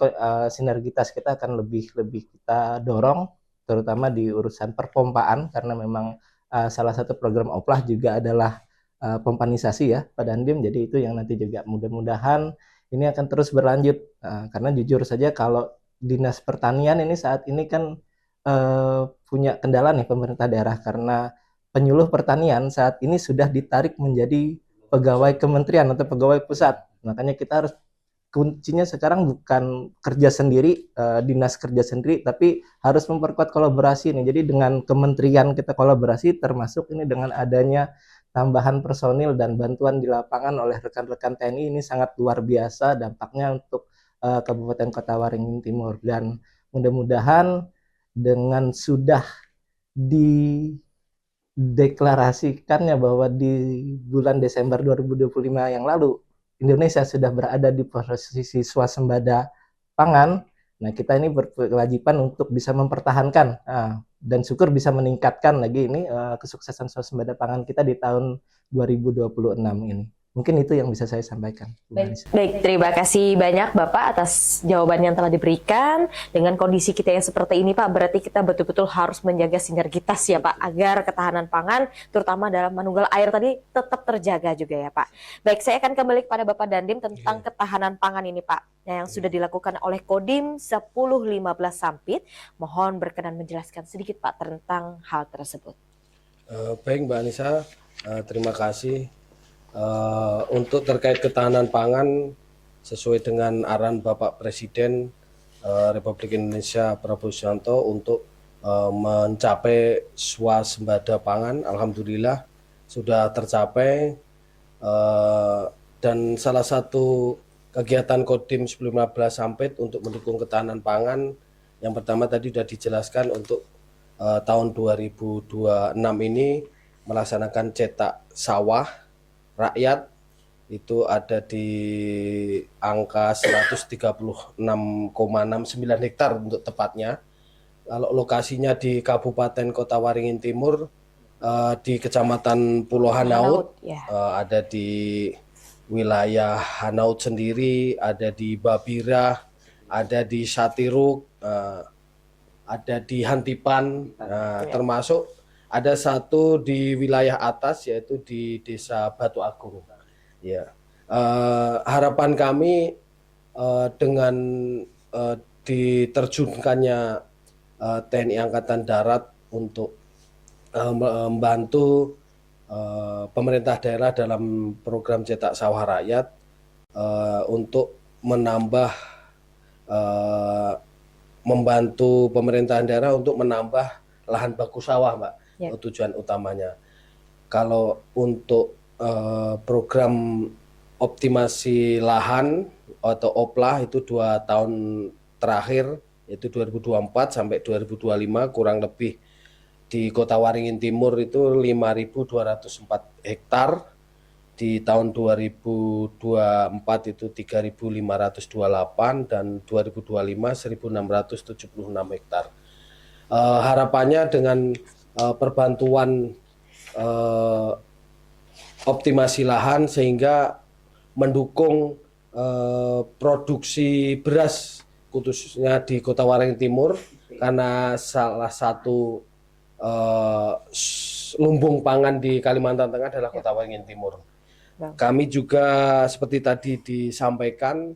sinergitas kita akan lebih kita dorong, terutama di urusan perpompaan, karena memang salah satu program OPLAH juga adalah pompanisasi ya Pak Dandim. Jadi itu yang nanti juga mudah-mudahan ini akan terus berlanjut, karena jujur saja kalau Dinas Pertanian ini saat ini kan punya kendala nih pemerintah daerah, karena penyuluh pertanian saat ini sudah ditarik menjadi pegawai kementerian atau pegawai pusat. Makanya kita harus, kuncinya sekarang bukan kerja sendiri, dinas kerja sendiri, tapi harus memperkuat kolaborasi nih. Jadi dengan kementerian kita kolaborasi, termasuk ini dengan adanya tambahan personil dan bantuan di lapangan oleh rekan-rekan TNI, ini sangat luar biasa dampaknya untuk Kabupaten Kota Waringin Timur. Dan mudah-mudahan dengan sudah dideklarasikannya bahwa di bulan Desember 2025 yang lalu Indonesia sudah berada di posisi swasembada pangan, nah kita ini berkewajiban untuk bisa mempertahankan dan syukur bisa meningkatkan lagi ini kesuksesan swasembada pangan kita di tahun 2026 ini. Mungkin itu yang bisa saya sampaikan. Baik, terima kasih banyak Bapak atas jawaban yang telah diberikan. Dengan kondisi kita yang seperti ini Pak, berarti kita betul-betul harus menjaga sinergitas ya Pak, agar ketahanan pangan, terutama dalam manunggal air tadi, tetap terjaga juga ya Pak. Baik, saya akan kembali kepada Bapak Dandim tentang ketahanan pangan ini Pak, yang sudah dilakukan oleh Kodim 1015 Sampit. Mohon berkenan menjelaskan sedikit Pak tentang hal tersebut. Baik Mbak Anissa, terima kasih. Untuk terkait ketahanan pangan sesuai dengan arahan Bapak Presiden Republik Indonesia Prabowo Subianto untuk mencapai swasembada pangan, alhamdulillah sudah tercapai, dan salah satu kegiatan Kodim 1015 Sampit untuk mendukung ketahanan pangan yang pertama tadi sudah dijelaskan untuk tahun 2026 ini melaksanakan cetak sawah rakyat itu ada di angka 136,69 hektar untuk tepatnya. Kalau lokasinya di Kabupaten Kota Waringin Timur di Kecamatan Pulau Hanaut, ya. ada di wilayah Hanaut sendiri, ada di Babira, ada di Satiruk, ada di Hantipan, termasuk ada satu di wilayah atas yaitu di Desa Batu Agung. Ya, harapan kami dengan diterjunkannya TNI Angkatan Darat untuk membantu pemerintah daerah dalam program cetak sawah rakyat untuk membantu pemerintahan daerah untuk menambah lahan baku sawah, Mbak. Ya. Tujuan utamanya. Kalau untuk program optimasi lahan atau OPLA itu 2 tahun terakhir, yaitu 2024 sampai 2025, kurang lebih di Kota Waringin Timur itu 5.204 hektar, di tahun 2024 itu 3.528 dan 2025 1.676 hektar. Harapannya dengan perbantuan optimasi lahan sehingga mendukung produksi beras khususnya di Kota Waringin Timur, karena salah satu lumbung pangan di Kalimantan Tengah adalah Kota Waringin Timur. Kami juga seperti tadi disampaikan,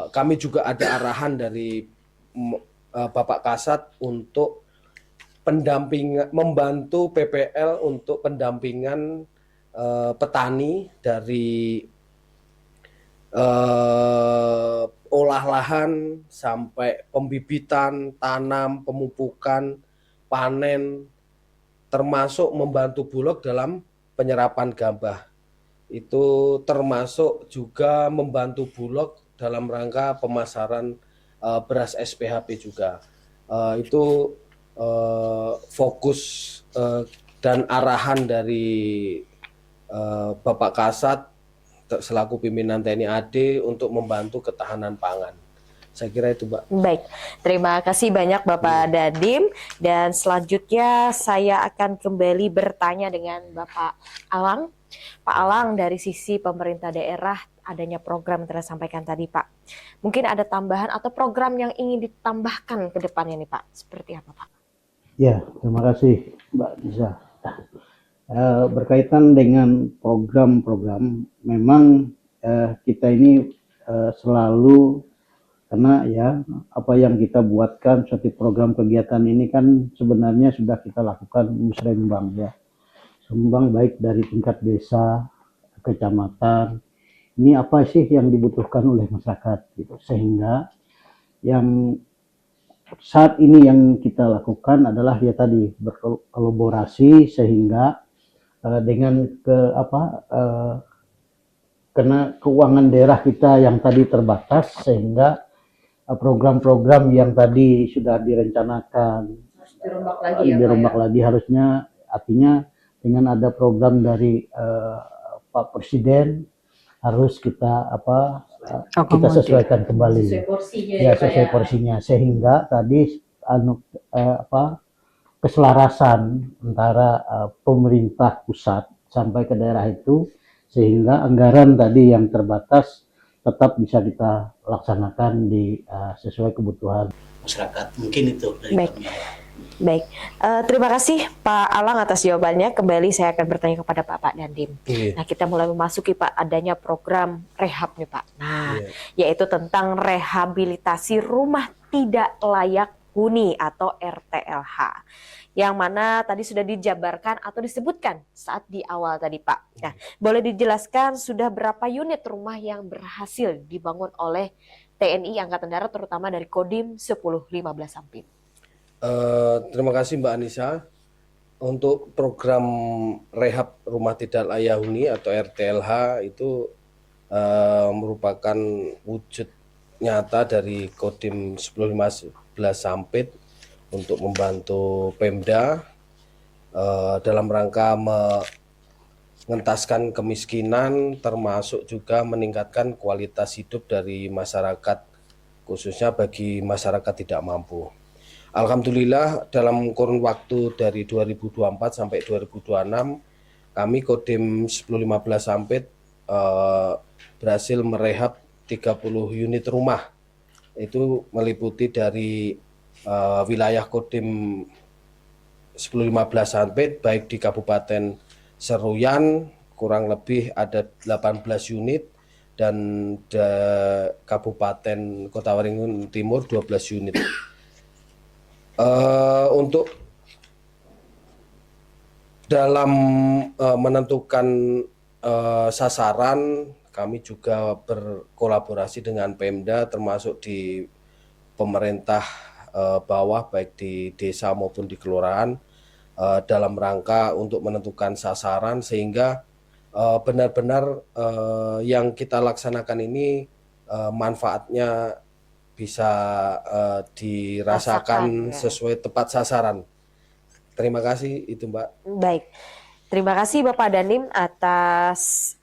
kami juga ada arahan dari Bapak Kasat untuk membantu PPL untuk pendampingan petani dari olah lahan sampai pembibitan, tanam, pemupukan, panen, termasuk membantu Bulog dalam penyerapan gabah. Itu termasuk juga membantu Bulog dalam rangka pemasaran beras SPHP juga. Itu fokus dan arahan dari Bapak Kasat selaku pimpinan TNI AD untuk membantu ketahanan pangan. Saya kira itu, Mbak. Baik, terima kasih banyak Bapak Dandim. Dan selanjutnya saya akan kembali bertanya dengan Bapak Alang. Pak Alang, dari sisi pemerintah daerah adanya program yang telah sampaikan tadi, Pak. Mungkin ada tambahan atau program yang ingin ditambahkan ke depannya nih, Pak. Seperti apa, Pak? Ya, terima kasih Mbak Nisa. Berkaitan dengan program-program, memang kita ini selalu, karena ya apa yang kita buatkan suatu program kegiatan ini kan sebenarnya sudah kita lakukan musrembang ya, sumbang baik dari tingkat desa, kecamatan. Ini apa sih yang dibutuhkan oleh masyarakat gitu, sehingga yang saat ini yang kita lakukan adalah ya tadi berkolaborasi sehingga dengan karena keuangan daerah kita yang tadi terbatas, sehingga program-program yang tadi sudah direncanakan dirombak lagi harusnya, artinya dengan ada program dari Pak Presiden harus kita kita sesuaikan kembali sesuai porsinya, sehingga tadi keselarasan antara pemerintah pusat sampai ke daerah itu, sehingga anggaran tadi yang terbatas tetap bisa kita laksanakan di sesuai kebutuhan masyarakat. Mungkin itu dari kami. Baik, terima kasih Pak Alang atas jawabannya. Kembali saya akan bertanya kepada Pak Dandim. Nah, kita mulai memasuki Pak adanya program rehab nih Pak. Nah, yaitu tentang rehabilitasi rumah tidak layak huni atau RTLH. Yang mana tadi sudah dijabarkan atau disebutkan saat di awal tadi Pak. Nah, boleh dijelaskan sudah berapa unit rumah yang berhasil dibangun oleh TNI Angkatan Darat, terutama dari Kodim 1015 Sampit? Terima kasih Mbak Anissa. Untuk program rehab rumah tidak layak huni atau RTLH itu merupakan wujud nyata dari Kodim 1015 Sampit untuk membantu Pemda dalam rangka mengentaskan kemiskinan, termasuk juga meningkatkan kualitas hidup dari masyarakat, khususnya bagi masyarakat tidak mampu. Alhamdulillah dalam kurun waktu dari 2024 sampai 2026 kami Kodim 1015 Sampit berhasil merehab 30 unit rumah. Itu meliputi dari wilayah Kodim 1015 Sampit baik di Kabupaten Seruyan kurang lebih ada 18 unit dan Kabupaten Kota Waringin Timur 12 unit. Untuk dalam menentukan sasaran, kami juga berkolaborasi dengan Pemda termasuk di pemerintah bawah baik di desa maupun di kelurahan dalam rangka untuk menentukan sasaran sehingga benar-benar yang kita laksanakan ini manfaatnya bisa dirasakan Rasakan, ya. sesuai tepat sasaran. Terima kasih itu Mbak. Baik, terima kasih Bapak Danim atas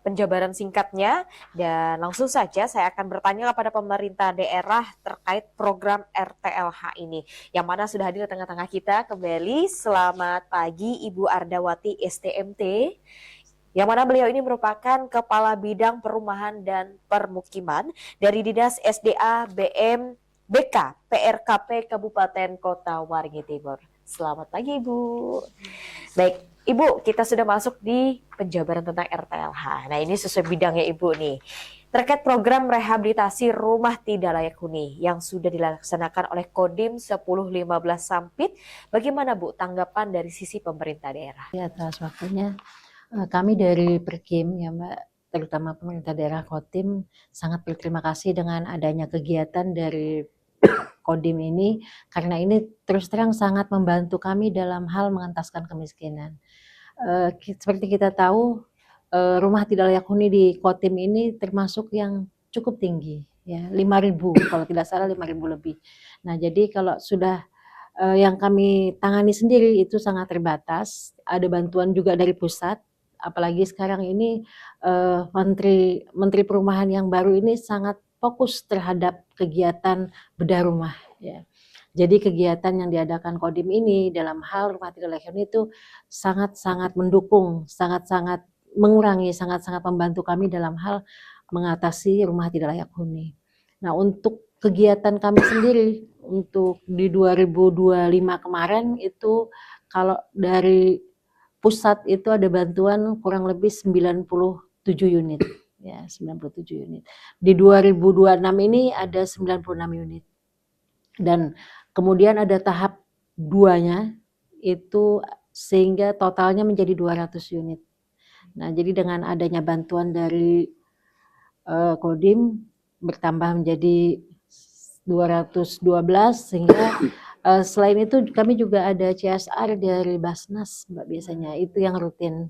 penjabaran singkatnya, dan langsung saja saya akan bertanya kepada pemerintah daerah terkait program RTLH ini, yang mana sudah hadir di tengah-tengah kita kembali. Selamat pagi Ibu Ardawati STMT, yang mana beliau ini merupakan Kepala Bidang Perumahan dan Permukiman dari Dinas SDA BM BK PRKP Kabupaten Kota Waringin Timur. Selamat pagi Ibu. Baik, Ibu, kita sudah masuk di penjabaran tentang RTLH. Nah, ini sesuai bidangnya Ibu nih. Terkait program rehabilitasi rumah tidak layak huni yang sudah dilaksanakan oleh Kodim 1015 Sampit, bagaimana Bu tanggapan dari sisi pemerintah daerah? Ya, atas waktunya. Kami dari Perkim ya Mbak, terutama pemerintah daerah Kodim sangat berterima kasih dengan adanya kegiatan dari Kodim ini, karena ini terus terang sangat membantu kami dalam hal mengentaskan kemiskinan. Seperti kita tahu, rumah tidak layak huni di Kodim ini termasuk yang cukup tinggi, ya 5.000 kalau tidak salah 5.000 lebih. Nah jadi kalau sudah yang kami tangani sendiri itu sangat terbatas, ada bantuan juga dari pusat, apalagi sekarang ini Menteri Perumahan yang baru ini sangat fokus terhadap kegiatan bedah rumah ya. Jadi kegiatan yang diadakan Kodim ini dalam hal rumah tidak layak huni itu sangat-sangat mendukung, sangat-sangat mengurangi, sangat-sangat membantu kami dalam hal mengatasi rumah tidak layak huni. Nah, untuk kegiatan kami sendiri untuk di 2025 kemarin itu kalau dari pusat itu ada bantuan kurang lebih 97 unit. Ya, 97 unit. Di 2026 ini ada 96 unit. Dan kemudian ada tahap 2-nya itu sehingga totalnya menjadi 200 unit. Nah, jadi dengan adanya bantuan dari Kodim bertambah menjadi 212 sehingga selain itu kami juga ada CSR dari Basnas Mbak, biasanya itu yang rutin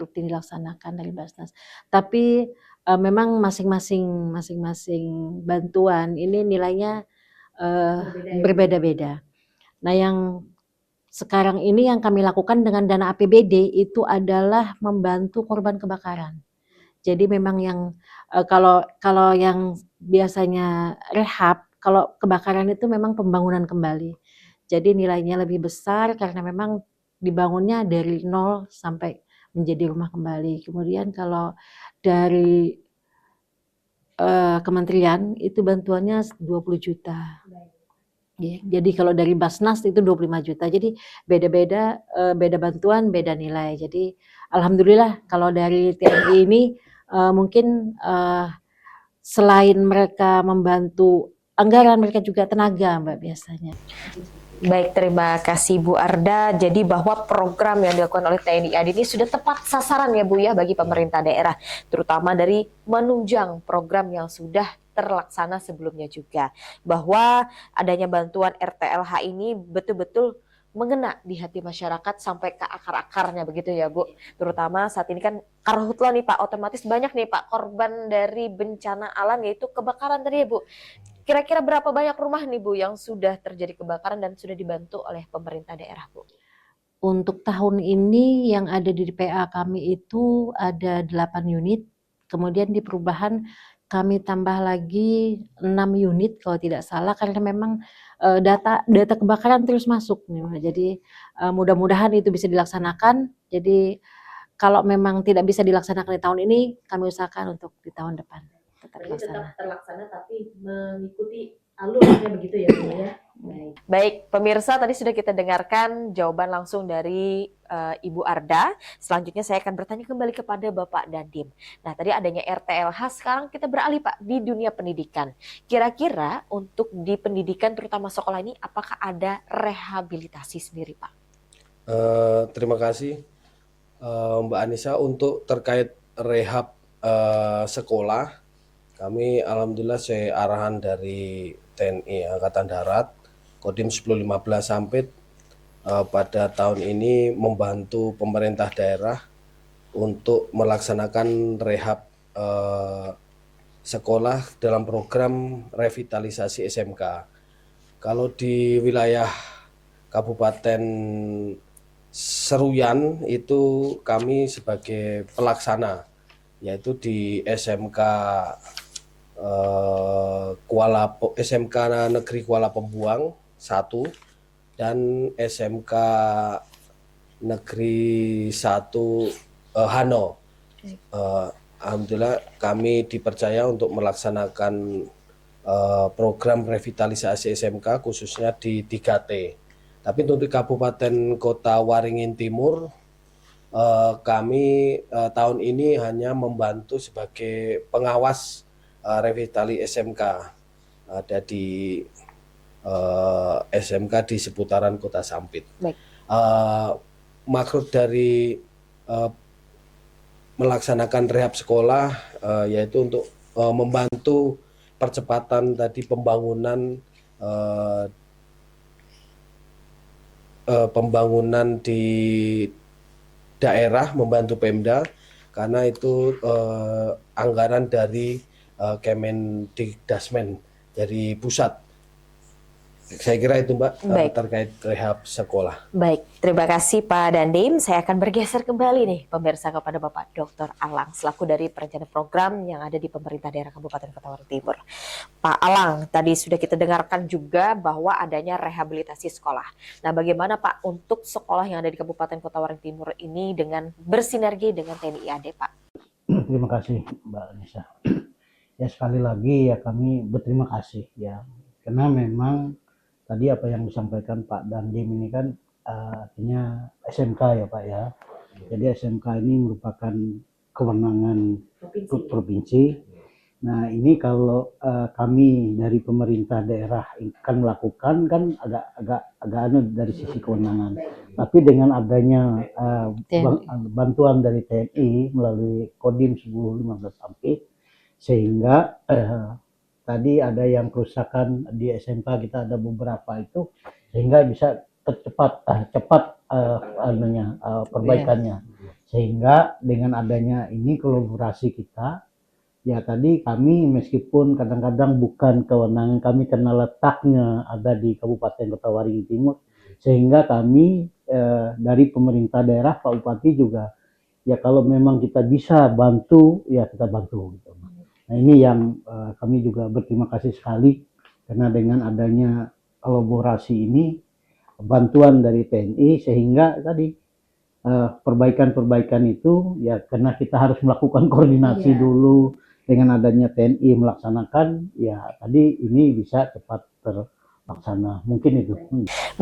dilaksanakan dari Basnas. Tapi memang masing-masing bantuan ini nilainya berbeda-beda. Nah, yang sekarang ini yang kami lakukan dengan dana APBD itu adalah membantu korban kebakaran. Jadi memang yang kalau yang biasanya rehab, kalau kebakaran itu memang pembangunan kembali. Jadi nilainya lebih besar karena memang dibangunnya dari nol sampai menjadi rumah kembali. Kemudian kalau dari kementerian itu bantuannya 20 juta. Ya, jadi kalau dari Basnas itu 25 juta. Jadi beda-beda, beda bantuan, beda nilai. Jadi alhamdulillah kalau dari TNI ini mungkin selain mereka membantu anggaran, mereka juga tenaga Mbak biasanya. Baik, terima kasih Bu Arda. Jadi bahwa program yang dilakukan oleh TNI AD ini sudah tepat sasaran ya Bu ya bagi pemerintah daerah, terutama dari menunjang program yang sudah terlaksana sebelumnya juga. Bahwa adanya bantuan RTLH ini betul-betul mengena di hati masyarakat sampai ke akar-akarnya begitu ya Bu. Terutama saat ini kan karhutla nih Pak, otomatis banyak nih Pak korban dari bencana alam yaitu kebakaran tadi ya Bu. Kira-kira berapa banyak rumah nih Bu yang sudah terjadi kebakaran dan sudah dibantu oleh pemerintah daerah Bu? Untuk tahun ini yang ada di PA kami itu ada 8 unit, kemudian di perubahan kami tambah lagi 6 unit kalau tidak salah karena memang data kebakaran terus masuk nih, Mbak. Jadi mudah-mudahan itu bisa dilaksanakan. Jadi kalau memang tidak bisa dilaksanakan di tahun ini, kami usahakan untuk di tahun depan tetap terlaksana. terlaksana tapi mengikuti alurnya begitu ya, Bu ya. Baik, pemirsa tadi sudah kita dengarkan jawaban langsung dari Ibu Arda. Selanjutnya saya akan bertanya kembali kepada Bapak Dandim. Nah, tadi adanya RTLH, sekarang kita beralih Pak di dunia pendidikan. Kira-kira untuk di pendidikan terutama sekolah ini apakah ada rehabilitasi sendiri Pak? Terima kasih Mbak Anissa. Untuk terkait rehab sekolah, kami alhamdulillah arahan dari TNI Angkatan Darat, Kodim 1015 Sampit pada tahun ini membantu pemerintah daerah untuk melaksanakan rehab sekolah dalam program revitalisasi SMK. Kalau di wilayah Kabupaten Seruyan itu kami sebagai pelaksana, yaitu di SMK SMK Negeri Kuala Pembuang 1 dan SMK Negeri 1 Hano. Alhamdulillah kami dipercaya untuk melaksanakan program revitalisasi SMK khususnya di 3T. Tapi untuk di Kabupaten Kota Waringin Timur kami tahun ini hanya membantu sebagai pengawas revitalisasi SMK ada di SMK di seputaran Kota Sampit. Baik. Maksud dari melaksanakan rehab sekolah yaitu untuk membantu percepatan tadi pembangunan di daerah, membantu Pemda karena itu anggaran dari Kemendikdasmen dari pusat. Saya kira itu Mbak terkait rehab sekolah. Baik, terima kasih Pak Dandim. Saya akan bergeser kembali nih pemirsa kepada Bapak Dr. Alang selaku dari perencana program yang ada di pemerintah daerah Kabupaten Kota Waringin Timur. Pak Alang, tadi sudah kita dengarkan juga bahwa adanya rehabilitasi sekolah. Nah, bagaimana Pak untuk sekolah yang ada di Kabupaten Kota Waringin Timur ini dengan bersinergi dengan TNI AD Pak? Terima kasih Mbak Anissa. Ya sekali lagi ya kami berterima kasih ya karena memang tadi apa yang disampaikan Pak Dandim ini kan artinya SMK ya Pak ya. Jadi SMK ini merupakan kewenangan provinsi. Nah ini kalau kami dari pemerintah daerah akan melakukan kan agak dari sisi kewenangan. Tapi dengan adanya bantuan dari TNI melalui Kodim 1015 Sampit sehingga tadi ada yang kerusakan di SMK kita ada beberapa itu sehingga bisa cepat perbaikannya sehingga dengan adanya ini kolaborasi kita ya tadi kami meskipun kadang-kadang bukan kewenangan kami karena letaknya ada di Kabupaten Kota Waringin Timur sehingga kami dari pemerintah daerah Pak Bupati juga ya kalau memang kita bisa bantu ya kita bantu gitu. Nah ini yang kami juga berterima kasih sekali karena dengan adanya kolaborasi ini bantuan dari TNI sehingga tadi perbaikan-perbaikan itu ya karena kita harus melakukan koordinasi dulu dengan adanya TNI melaksanakan ya tadi ini bisa cepat terlaksana mungkin itu.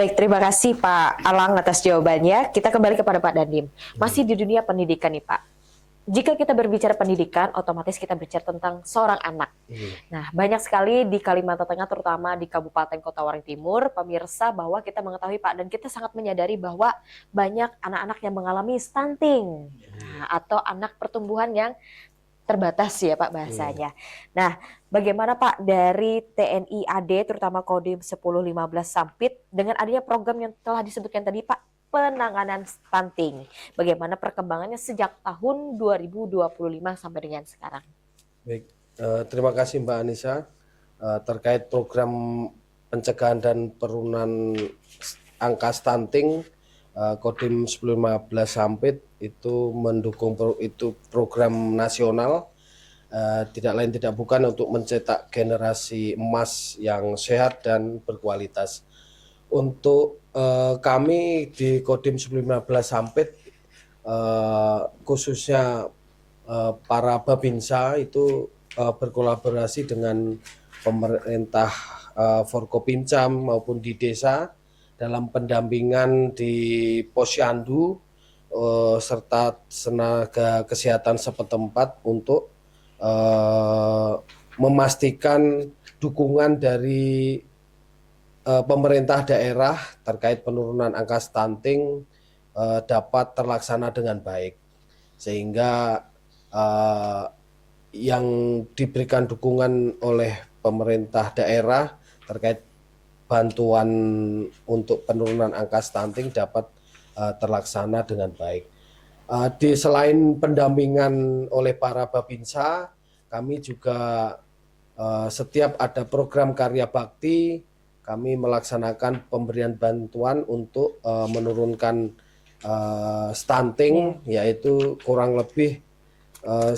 Baik, terima kasih Pak Alang atas jawabannya. Kita kembali kepada Pak Dandim. Masih di dunia pendidikan nih Pak. Jika kita berbicara pendidikan, otomatis kita bicara tentang seorang anak. Nah, banyak sekali di Kalimantan Tengah, terutama di Kabupaten Kota Waringin Timur, pemirsa bahwa kita mengetahui Pak, dan kita sangat menyadari bahwa banyak anak-anak yang mengalami stunting atau anak pertumbuhan yang terbatas ya Pak bahasanya. Nah, bagaimana Pak dari TNI AD, terutama Kodim 1015 Sampit, dengan adanya program yang telah disebutkan tadi Pak, penanganan stunting. Bagaimana perkembangannya sejak tahun 2025 sampai dengan sekarang? Baik, terima kasih Mbak Anissa. Terkait program pencegahan dan penurunan angka stunting, Kodim 1015 Sampit itu mendukung itu program nasional tidak lain tidak bukan untuk mencetak generasi emas yang sehat dan berkualitas. Untuk kami di Kodim 19 Sampit, khususnya para Babinsa itu berkolaborasi dengan pemerintah Forkopincam maupun di desa dalam pendampingan di Posyandu serta tenaga kesehatan setempat untuk memastikan dukungan dari pemerintah daerah terkait penurunan angka stunting dapat terlaksana dengan baik, sehingga yang diberikan dukungan oleh pemerintah daerah terkait bantuan untuk penurunan angka stunting dapat terlaksana dengan baik. Selain pendampingan oleh para Babinsa, kami juga setiap ada program karya bakti, kami melaksanakan pemberian bantuan untuk menurunkan stunting, yaitu kurang lebih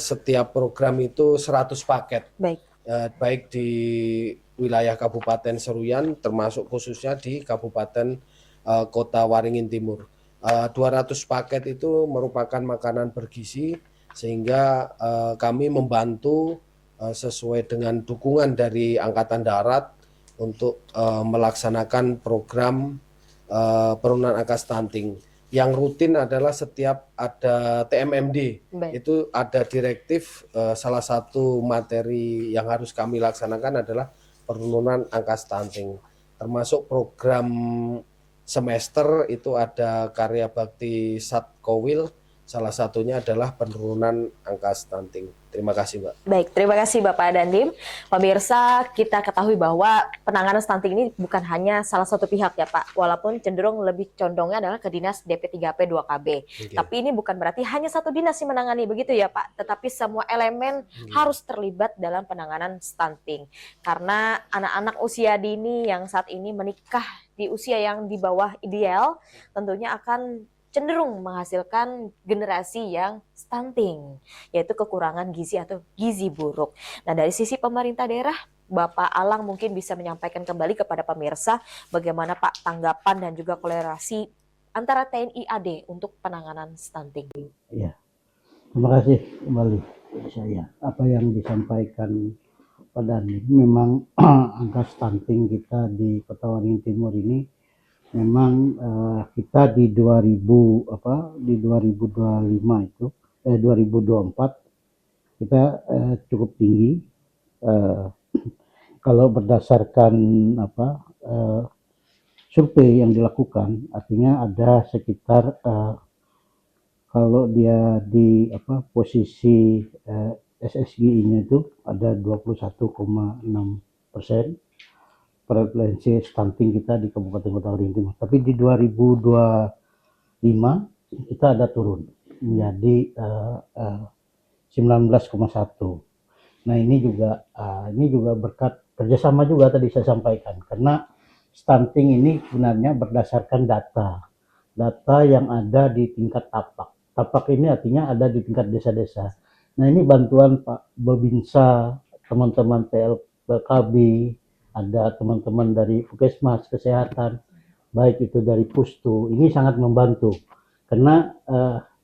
setiap program itu 100 paket. Baik di wilayah Kabupaten Seruyan termasuk khususnya di Kabupaten Kota Waringin Timur. 200 paket itu merupakan makanan bergizi, sehingga kami membantu sesuai dengan dukungan dari Angkatan Darat untuk melaksanakan program penurunan angka stunting. Yang rutin adalah setiap ada TMMD, itu ada direktif, salah satu materi yang harus kami laksanakan adalah penurunan angka stunting. Termasuk program semester itu ada karya bakti Satkowil, salah satunya adalah penurunan angka stunting. Terima kasih, Mbak. Baik, terima kasih Bapak Dandim. Pemirsa, kita ketahui bahwa penanganan stunting ini bukan hanya salah satu pihak ya Pak, walaupun cenderung lebih condongnya adalah ke dinas DP3P 2KB. Tapi ini bukan berarti hanya satu dinas yang menangani begitu ya Pak, tetapi semua elemen harus terlibat dalam penanganan stunting. Karena anak-anak usia dini yang saat ini menikah di usia yang di bawah ideal tentunya akan cenderung menghasilkan generasi yang stunting, yaitu kekurangan gizi atau gizi buruk. Nah, dari sisi pemerintah daerah, Bapak Alang mungkin bisa menyampaikan kembali kepada pemirsa bagaimana Pak tanggapan dan juga kolerasi antara TNI AD untuk penanganan stunting. Ya, terima kasih kembali saya. Apa yang disampaikan Pak Dani, memang angka stunting kita di Kota Waringin Timur ini memang kita di 2025 itu 2024 kita cukup tinggi. Kalau berdasarkan survei yang dilakukan, artinya ada sekitar kalau dia di posisi SSGI-nya itu ada 21,6%. prevalensi stunting kita di Kabupaten Kota Waringin Timur. Tapi di 2025 kita ada turun menjadi 19,1. Nah ini juga berkat kerjasama juga tadi saya sampaikan, karena stunting ini sebenarnya berdasarkan data yang ada di tingkat tapak. Tapak ini artinya ada di tingkat desa-desa. Nah ini bantuan Pak Babinsa, teman-teman PLKB, ada teman-teman dari Puskesmas Kesehatan, baik itu dari Pustu, ini sangat membantu karena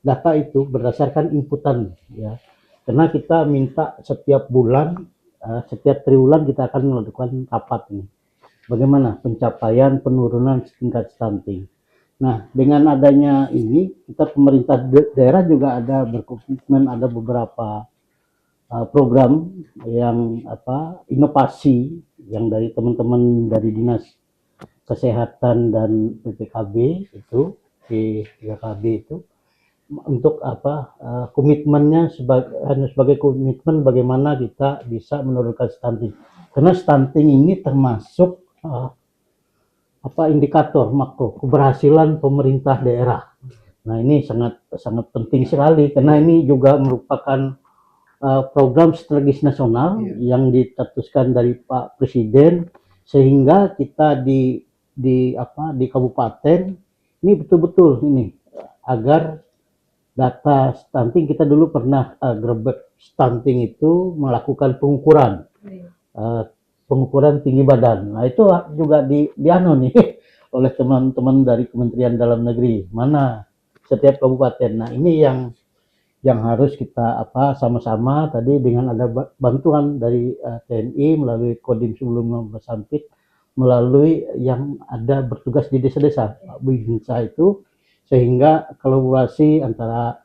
data itu berdasarkan inputan ya. Karena kita minta setiap bulan, setiap triwulan kita akan melakukan rapat ini. Bagaimana pencapaian penurunan tingkat stunting. Nah, dengan adanya ini, kita pemerintah daerah juga ada berkomitmen, ada beberapa program yang inovasi yang dari teman-teman dari Dinas Kesehatan dan PPKB itu PPKB itu untuk komitmennya sebagai komitmen bagaimana kita bisa menurunkan stunting, karena stunting ini termasuk indikator makro keberhasilan pemerintah daerah. Nah ini sangat penting sekali karena ini juga merupakan program strategis nasional yang dicetuskan dari Pak Presiden, sehingga kita di kabupaten ini betul-betul ini agar data stunting, kita dulu pernah Grebek stunting itu melakukan pengukuran eh, pengukuran tinggi badan. Nah itu juga dianu nih oleh teman-teman dari Kementerian Dalam Negeri, mana setiap kabupaten. Nah ini yang harus kita sama-sama tadi dengan ada bantuan dari TNI melalui Kodim sebelum Sampit, melalui yang ada bertugas di desa-desa Pak Binsa itu, sehingga kolaborasi antara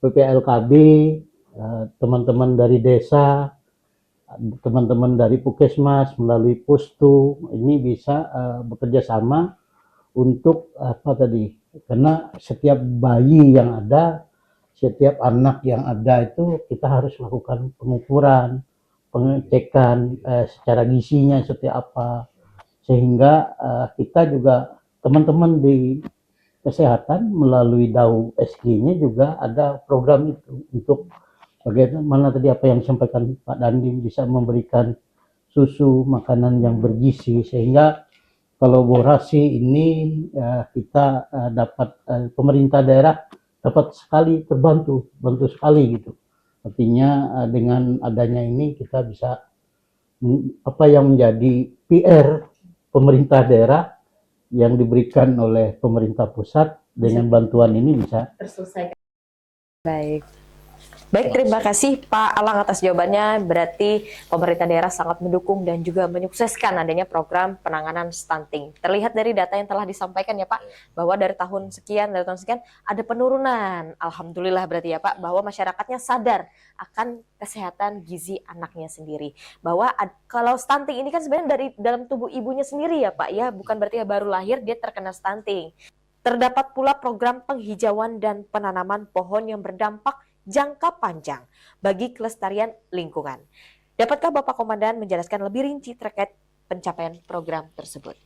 PPLKB, teman-teman dari desa, teman-teman dari Puskesmas melalui Pustu ini bisa bekerja sama untuk karena setiap bayi yang ada, setiap anak yang ada itu kita harus lakukan pengukuran, pengecekan secara gizinya seperti apa, sehingga kita juga teman-teman di kesehatan melalui DAU SG-nya juga ada program itu untuk bagaimana tadi apa yang disampaikan Pak Dandim, bisa memberikan susu, makanan yang bergizi, sehingga kolaborasi ini kita dapat pemerintah daerah dapat sekali bantu sekali gitu. Artinya dengan adanya ini kita bisa apa yang menjadi PR pemerintah daerah yang diberikan oleh pemerintah pusat dengan bantuan ini bisa terselesaikan. Baik. Baik, terima kasih Pak Alang atas jawabannya. Berarti pemerintah daerah sangat mendukung dan juga menyukseskan adanya program penanganan stunting. Terlihat dari data yang telah disampaikan ya Pak, bahwa dari tahun sekian ada penurunan. Alhamdulillah berarti ya Pak, bahwa masyarakatnya sadar akan kesehatan gizi anaknya sendiri. Bahwa kalau stunting ini kan sebenarnya dari dalam tubuh ibunya sendiri ya Pak ya, bukan berarti ya baru lahir dia terkena stunting. Terdapat pula program penghijauan dan penanaman pohon yang berdampak jangka panjang bagi kelestarian lingkungan. Dapatkah Bapak Komandan menjelaskan lebih rinci terkait pencapaian program tersebut?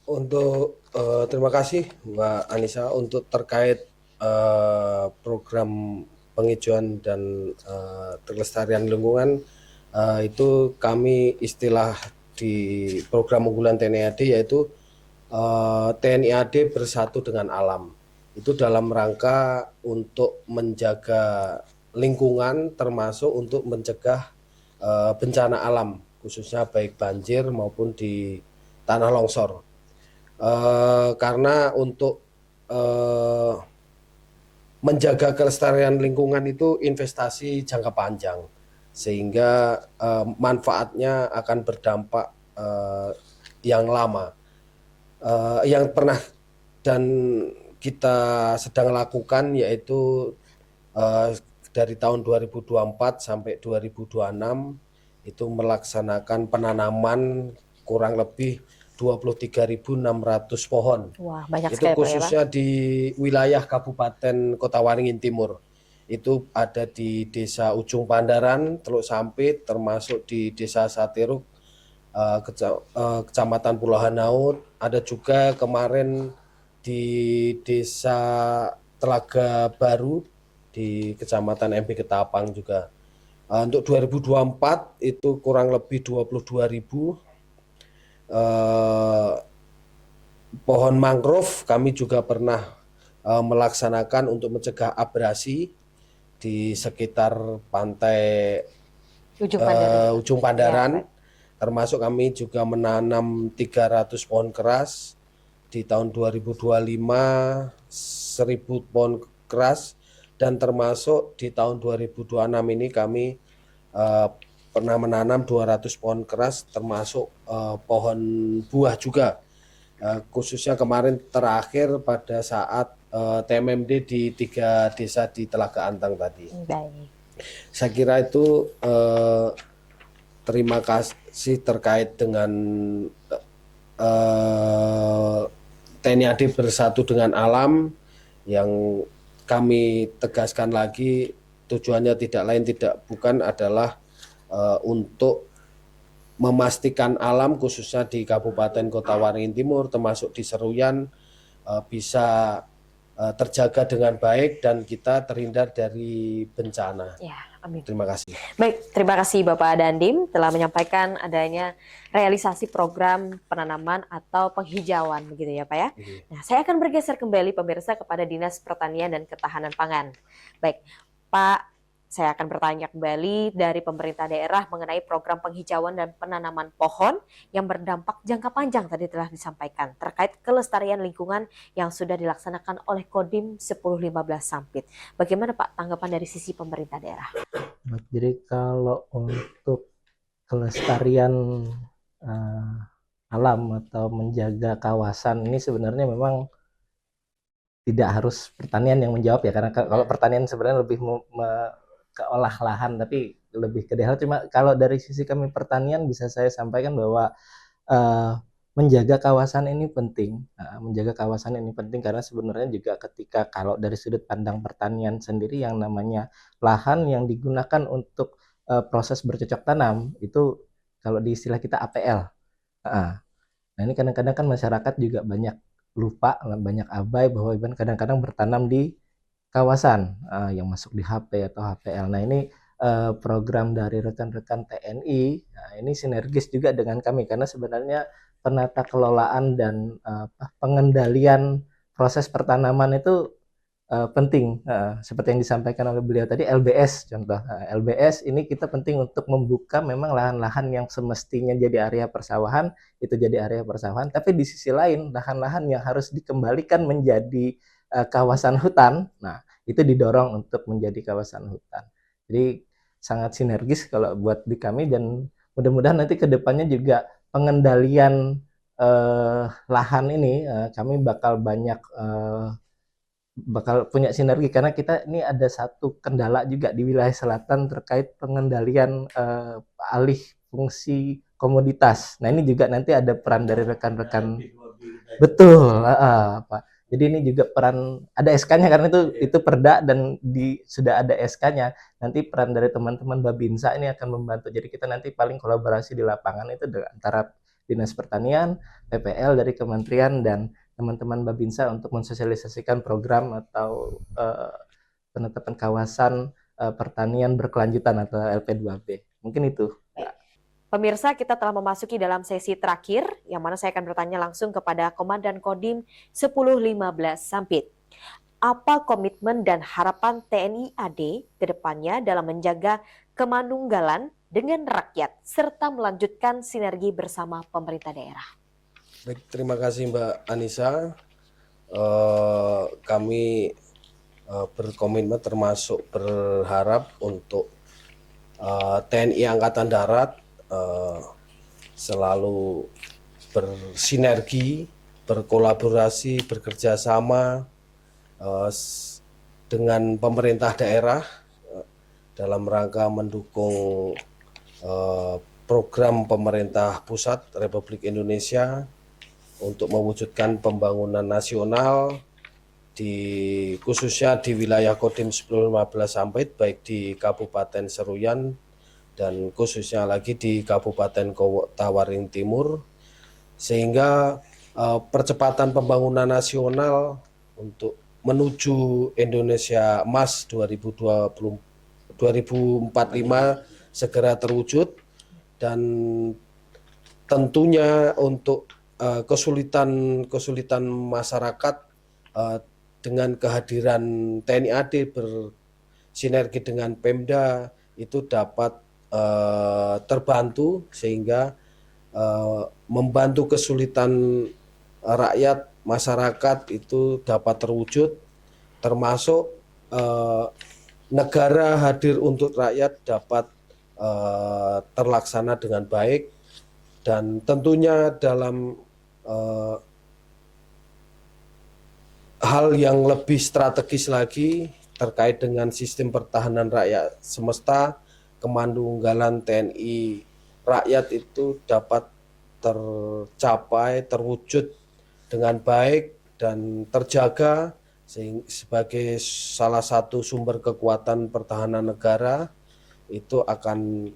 Untuk terima kasih Mbak Anissa untuk terkait program penghijauan dan kelestarian lingkungan, itu kami istilah di program unggulan TNI AD yaitu TNI AD bersatu dengan alam. Itu dalam rangka untuk menjaga lingkungan, termasuk untuk mencegah bencana alam, khususnya baik banjir maupun di tanah longsor. Karena untuk menjaga kelestarian lingkungan itu investasi jangka panjang, sehingga manfaatnya akan berdampak yang lama. Yang pernah dan kita sedang lakukan yaitu dari tahun 2024 sampai 2026 itu melaksanakan penanaman kurang lebih 23.600 pohon. Wah, banyak itu sekali khususnya di wilayah Kabupaten Kota Waringin Timur. Itu ada di Desa Ujung Pandaran, Teluk Sampit, termasuk di Desa Satiruk, Kecamatan Pulau Hanaut. Ada juga kemarin di Desa Telaga Baru di Kecamatan MP Ketapang juga. Untuk 2024 itu kurang lebih 22.000 pohon mangrove. Kami juga pernah melaksanakan untuk mencegah abrasi di sekitar pantai Ujung Pandaran. Ya, termasuk kami juga menanam 300 pohon keras. Di tahun 2025 1.000 pohon keras, dan termasuk di tahun 2026 ini kami pernah menanam 200 pohon keras, termasuk pohon buah juga. Khususnya kemarin terakhir pada saat TMMD di 3 desa di Telaga Antang tadi. baik. Saya kira itu terima kasih terkait dengan TNI AD bersatu dengan alam, yang kami tegaskan lagi tujuannya bukan adalah untuk memastikan alam khususnya di Kabupaten Kota Waringin Timur termasuk di Seruyan bisa terjaga dengan baik dan kita terhindar dari bencana. Ya, amin. Terima kasih. Baik, terima kasih Bapak Dandim telah menyampaikan adanya realisasi program penanaman atau penghijauan begitu ya Pak ya. Nah, saya akan bergeser kembali pemirsa kepada Dinas Pertanian dan Ketahanan Pangan. Baik, Pak, saya akan bertanya kembali dari pemerintah daerah mengenai program penghijauan dan penanaman pohon yang berdampak jangka panjang tadi telah disampaikan terkait kelestarian lingkungan yang sudah dilaksanakan oleh Kodim 1015 Sampit. Bagaimana Pak tanggapan dari sisi pemerintah daerah? Jadi kalau untuk kelestarian alam atau menjaga kawasan ini sebenarnya memang tidak harus pertanian yang menjawab ya, karena kalau pertanian sebenarnya lebih ke olah lahan, tapi lebih ke daerah. Cuma kalau dari sisi kami pertanian bisa saya sampaikan bahwa menjaga kawasan ini penting. Menjaga kawasan ini penting karena sebenarnya juga ketika kalau dari sudut pandang pertanian sendiri yang namanya lahan yang digunakan untuk proses bercocok tanam itu kalau di istilah kita APL. Nah ini kadang-kadang kan masyarakat juga banyak lupa, banyak abai bahwa kadang-kadang bertanam di kawasan yang masuk di HP atau HPL. Nah ini program dari rekan-rekan TNI, nah ini sinergis juga dengan kami karena sebenarnya penata kelolaan dan pengendalian proses pertanaman itu penting. Seperti yang disampaikan oleh beliau tadi, LBS contoh. LBS ini kita penting untuk membuka memang lahan-lahan yang semestinya jadi area persawahan, itu jadi area persawahan, tapi di sisi lain lahan-lahan yang harus dikembalikan menjadi kawasan hutan, nah itu didorong untuk menjadi kawasan hutan. Jadi sangat sinergis kalau buat di kami dan mudah-mudahan nanti ke depannya juga pengendalian lahan ini kami bakal punya sinergi karena kita ini ada satu kendala juga di wilayah selatan terkait pengendalian alih fungsi komoditas. Nah ini juga nanti ada peran dari rekan-rekan. Betul, Pak. Jadi ini juga peran ada SK-nya karena itu perda dan sudah ada SK-nya. Nanti peran dari teman-teman Babinsa ini akan membantu. Jadi kita nanti paling kolaborasi di lapangan itu antara Dinas Pertanian, PPL dari kementerian dan teman-teman Babinsa untuk mensosialisasikan program atau penetapan kawasan pertanian berkelanjutan atau LP2B. Mungkin itu. Pemirsa, kita telah memasuki dalam sesi terakhir, yang mana saya akan bertanya langsung kepada Komandan Kodim 1015 Sampit. Apa komitmen dan harapan TNI AD ke depannya dalam menjaga kemanunggalan dengan rakyat, serta melanjutkan sinergi bersama pemerintah daerah? Baik, terima kasih Mbak Anissa. Kami berkomitmen termasuk berharap untuk TNI Angkatan Darat selalu bersinergi, berkolaborasi, bekerja sama dengan pemerintah daerah dalam rangka mendukung program pemerintah pusat Republik Indonesia untuk mewujudkan pembangunan nasional khususnya di wilayah Kodim 1015 Sampit, baik di Kabupaten Seruyan dan khususnya lagi di Kabupaten Tawaring Timur, sehingga percepatan pembangunan nasional untuk menuju Indonesia Emas 2045 segera terwujud, dan tentunya untuk kesulitan masyarakat dengan kehadiran TNI AD bersinergi dengan Pemda itu dapat terbantu sehingga membantu kesulitan rakyat masyarakat itu dapat terwujud, termasuk negara hadir untuk rakyat dapat terlaksana dengan baik, dan tentunya dalam hal yang lebih strategis lagi terkait dengan sistem pertahanan rakyat semesta, kemanunggalan TNI rakyat itu dapat tercapai, terwujud dengan baik dan terjaga sebagai salah satu sumber kekuatan pertahanan negara, itu akan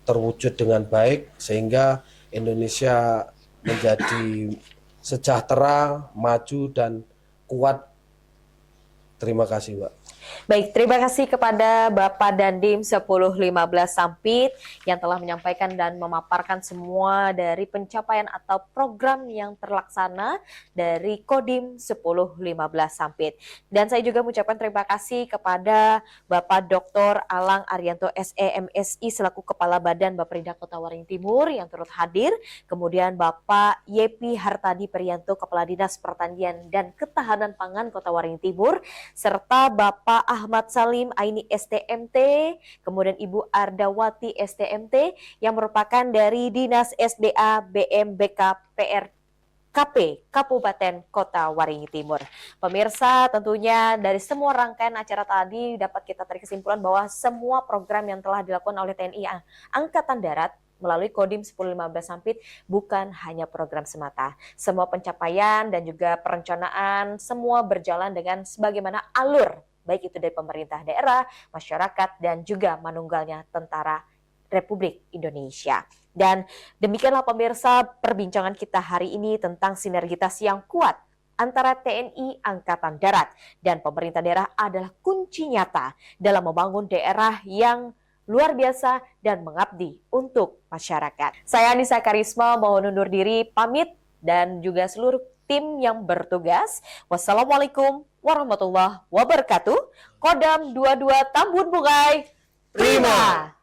terwujud dengan baik sehingga Indonesia menjadi sejahtera, maju dan kuat. Terima kasih, Pak. Baik, terima kasih kepada Bapak Dandim 1015 Sampit yang telah menyampaikan dan memaparkan semua dari pencapaian atau program yang terlaksana dari Kodim 1015 Sampit. Dan saya juga mengucapkan terima kasih kepada Bapak Dr. Alang Arianto SEMSI selaku Kepala Badan Baperindah Kota Waringin Timur yang turut hadir. Kemudian Bapak Yepi Hartadi Prianto Kepala Dinas Pertanian dan Ketahanan Pangan Kota Waringin Timur, serta Bapak Ahmad Salim Aini STMT, kemudian Ibu Ardawati STMT yang merupakan dari Dinas SDA BMBK PRKP Kabupaten Kota Waringin Timur. Pemirsa, tentunya dari semua rangkaian acara tadi dapat kita tarik kesimpulan bahwa semua program yang telah dilakukan oleh TNI Angkatan Darat melalui Kodim 1015 Sampit bukan hanya program semata. Semua pencapaian dan juga perencanaan semua berjalan dengan sebagaimana alur, baik itu dari pemerintah daerah, masyarakat, dan juga manunggalnya Tentara Republik Indonesia. Dan demikianlah pemirsa perbincangan kita hari ini tentang sinergitas yang kuat antara TNI Angkatan Darat dan pemerintah daerah adalah kunci nyata dalam membangun daerah yang luar biasa dan mengabdi untuk masyarakat. Saya Anissa Karisma mohon undur diri pamit dan juga seluruh tim yang bertugas. Wassalamualaikum warahmatullahi wabarakatuh. Kodam 22 Tambun Bungai. Prima.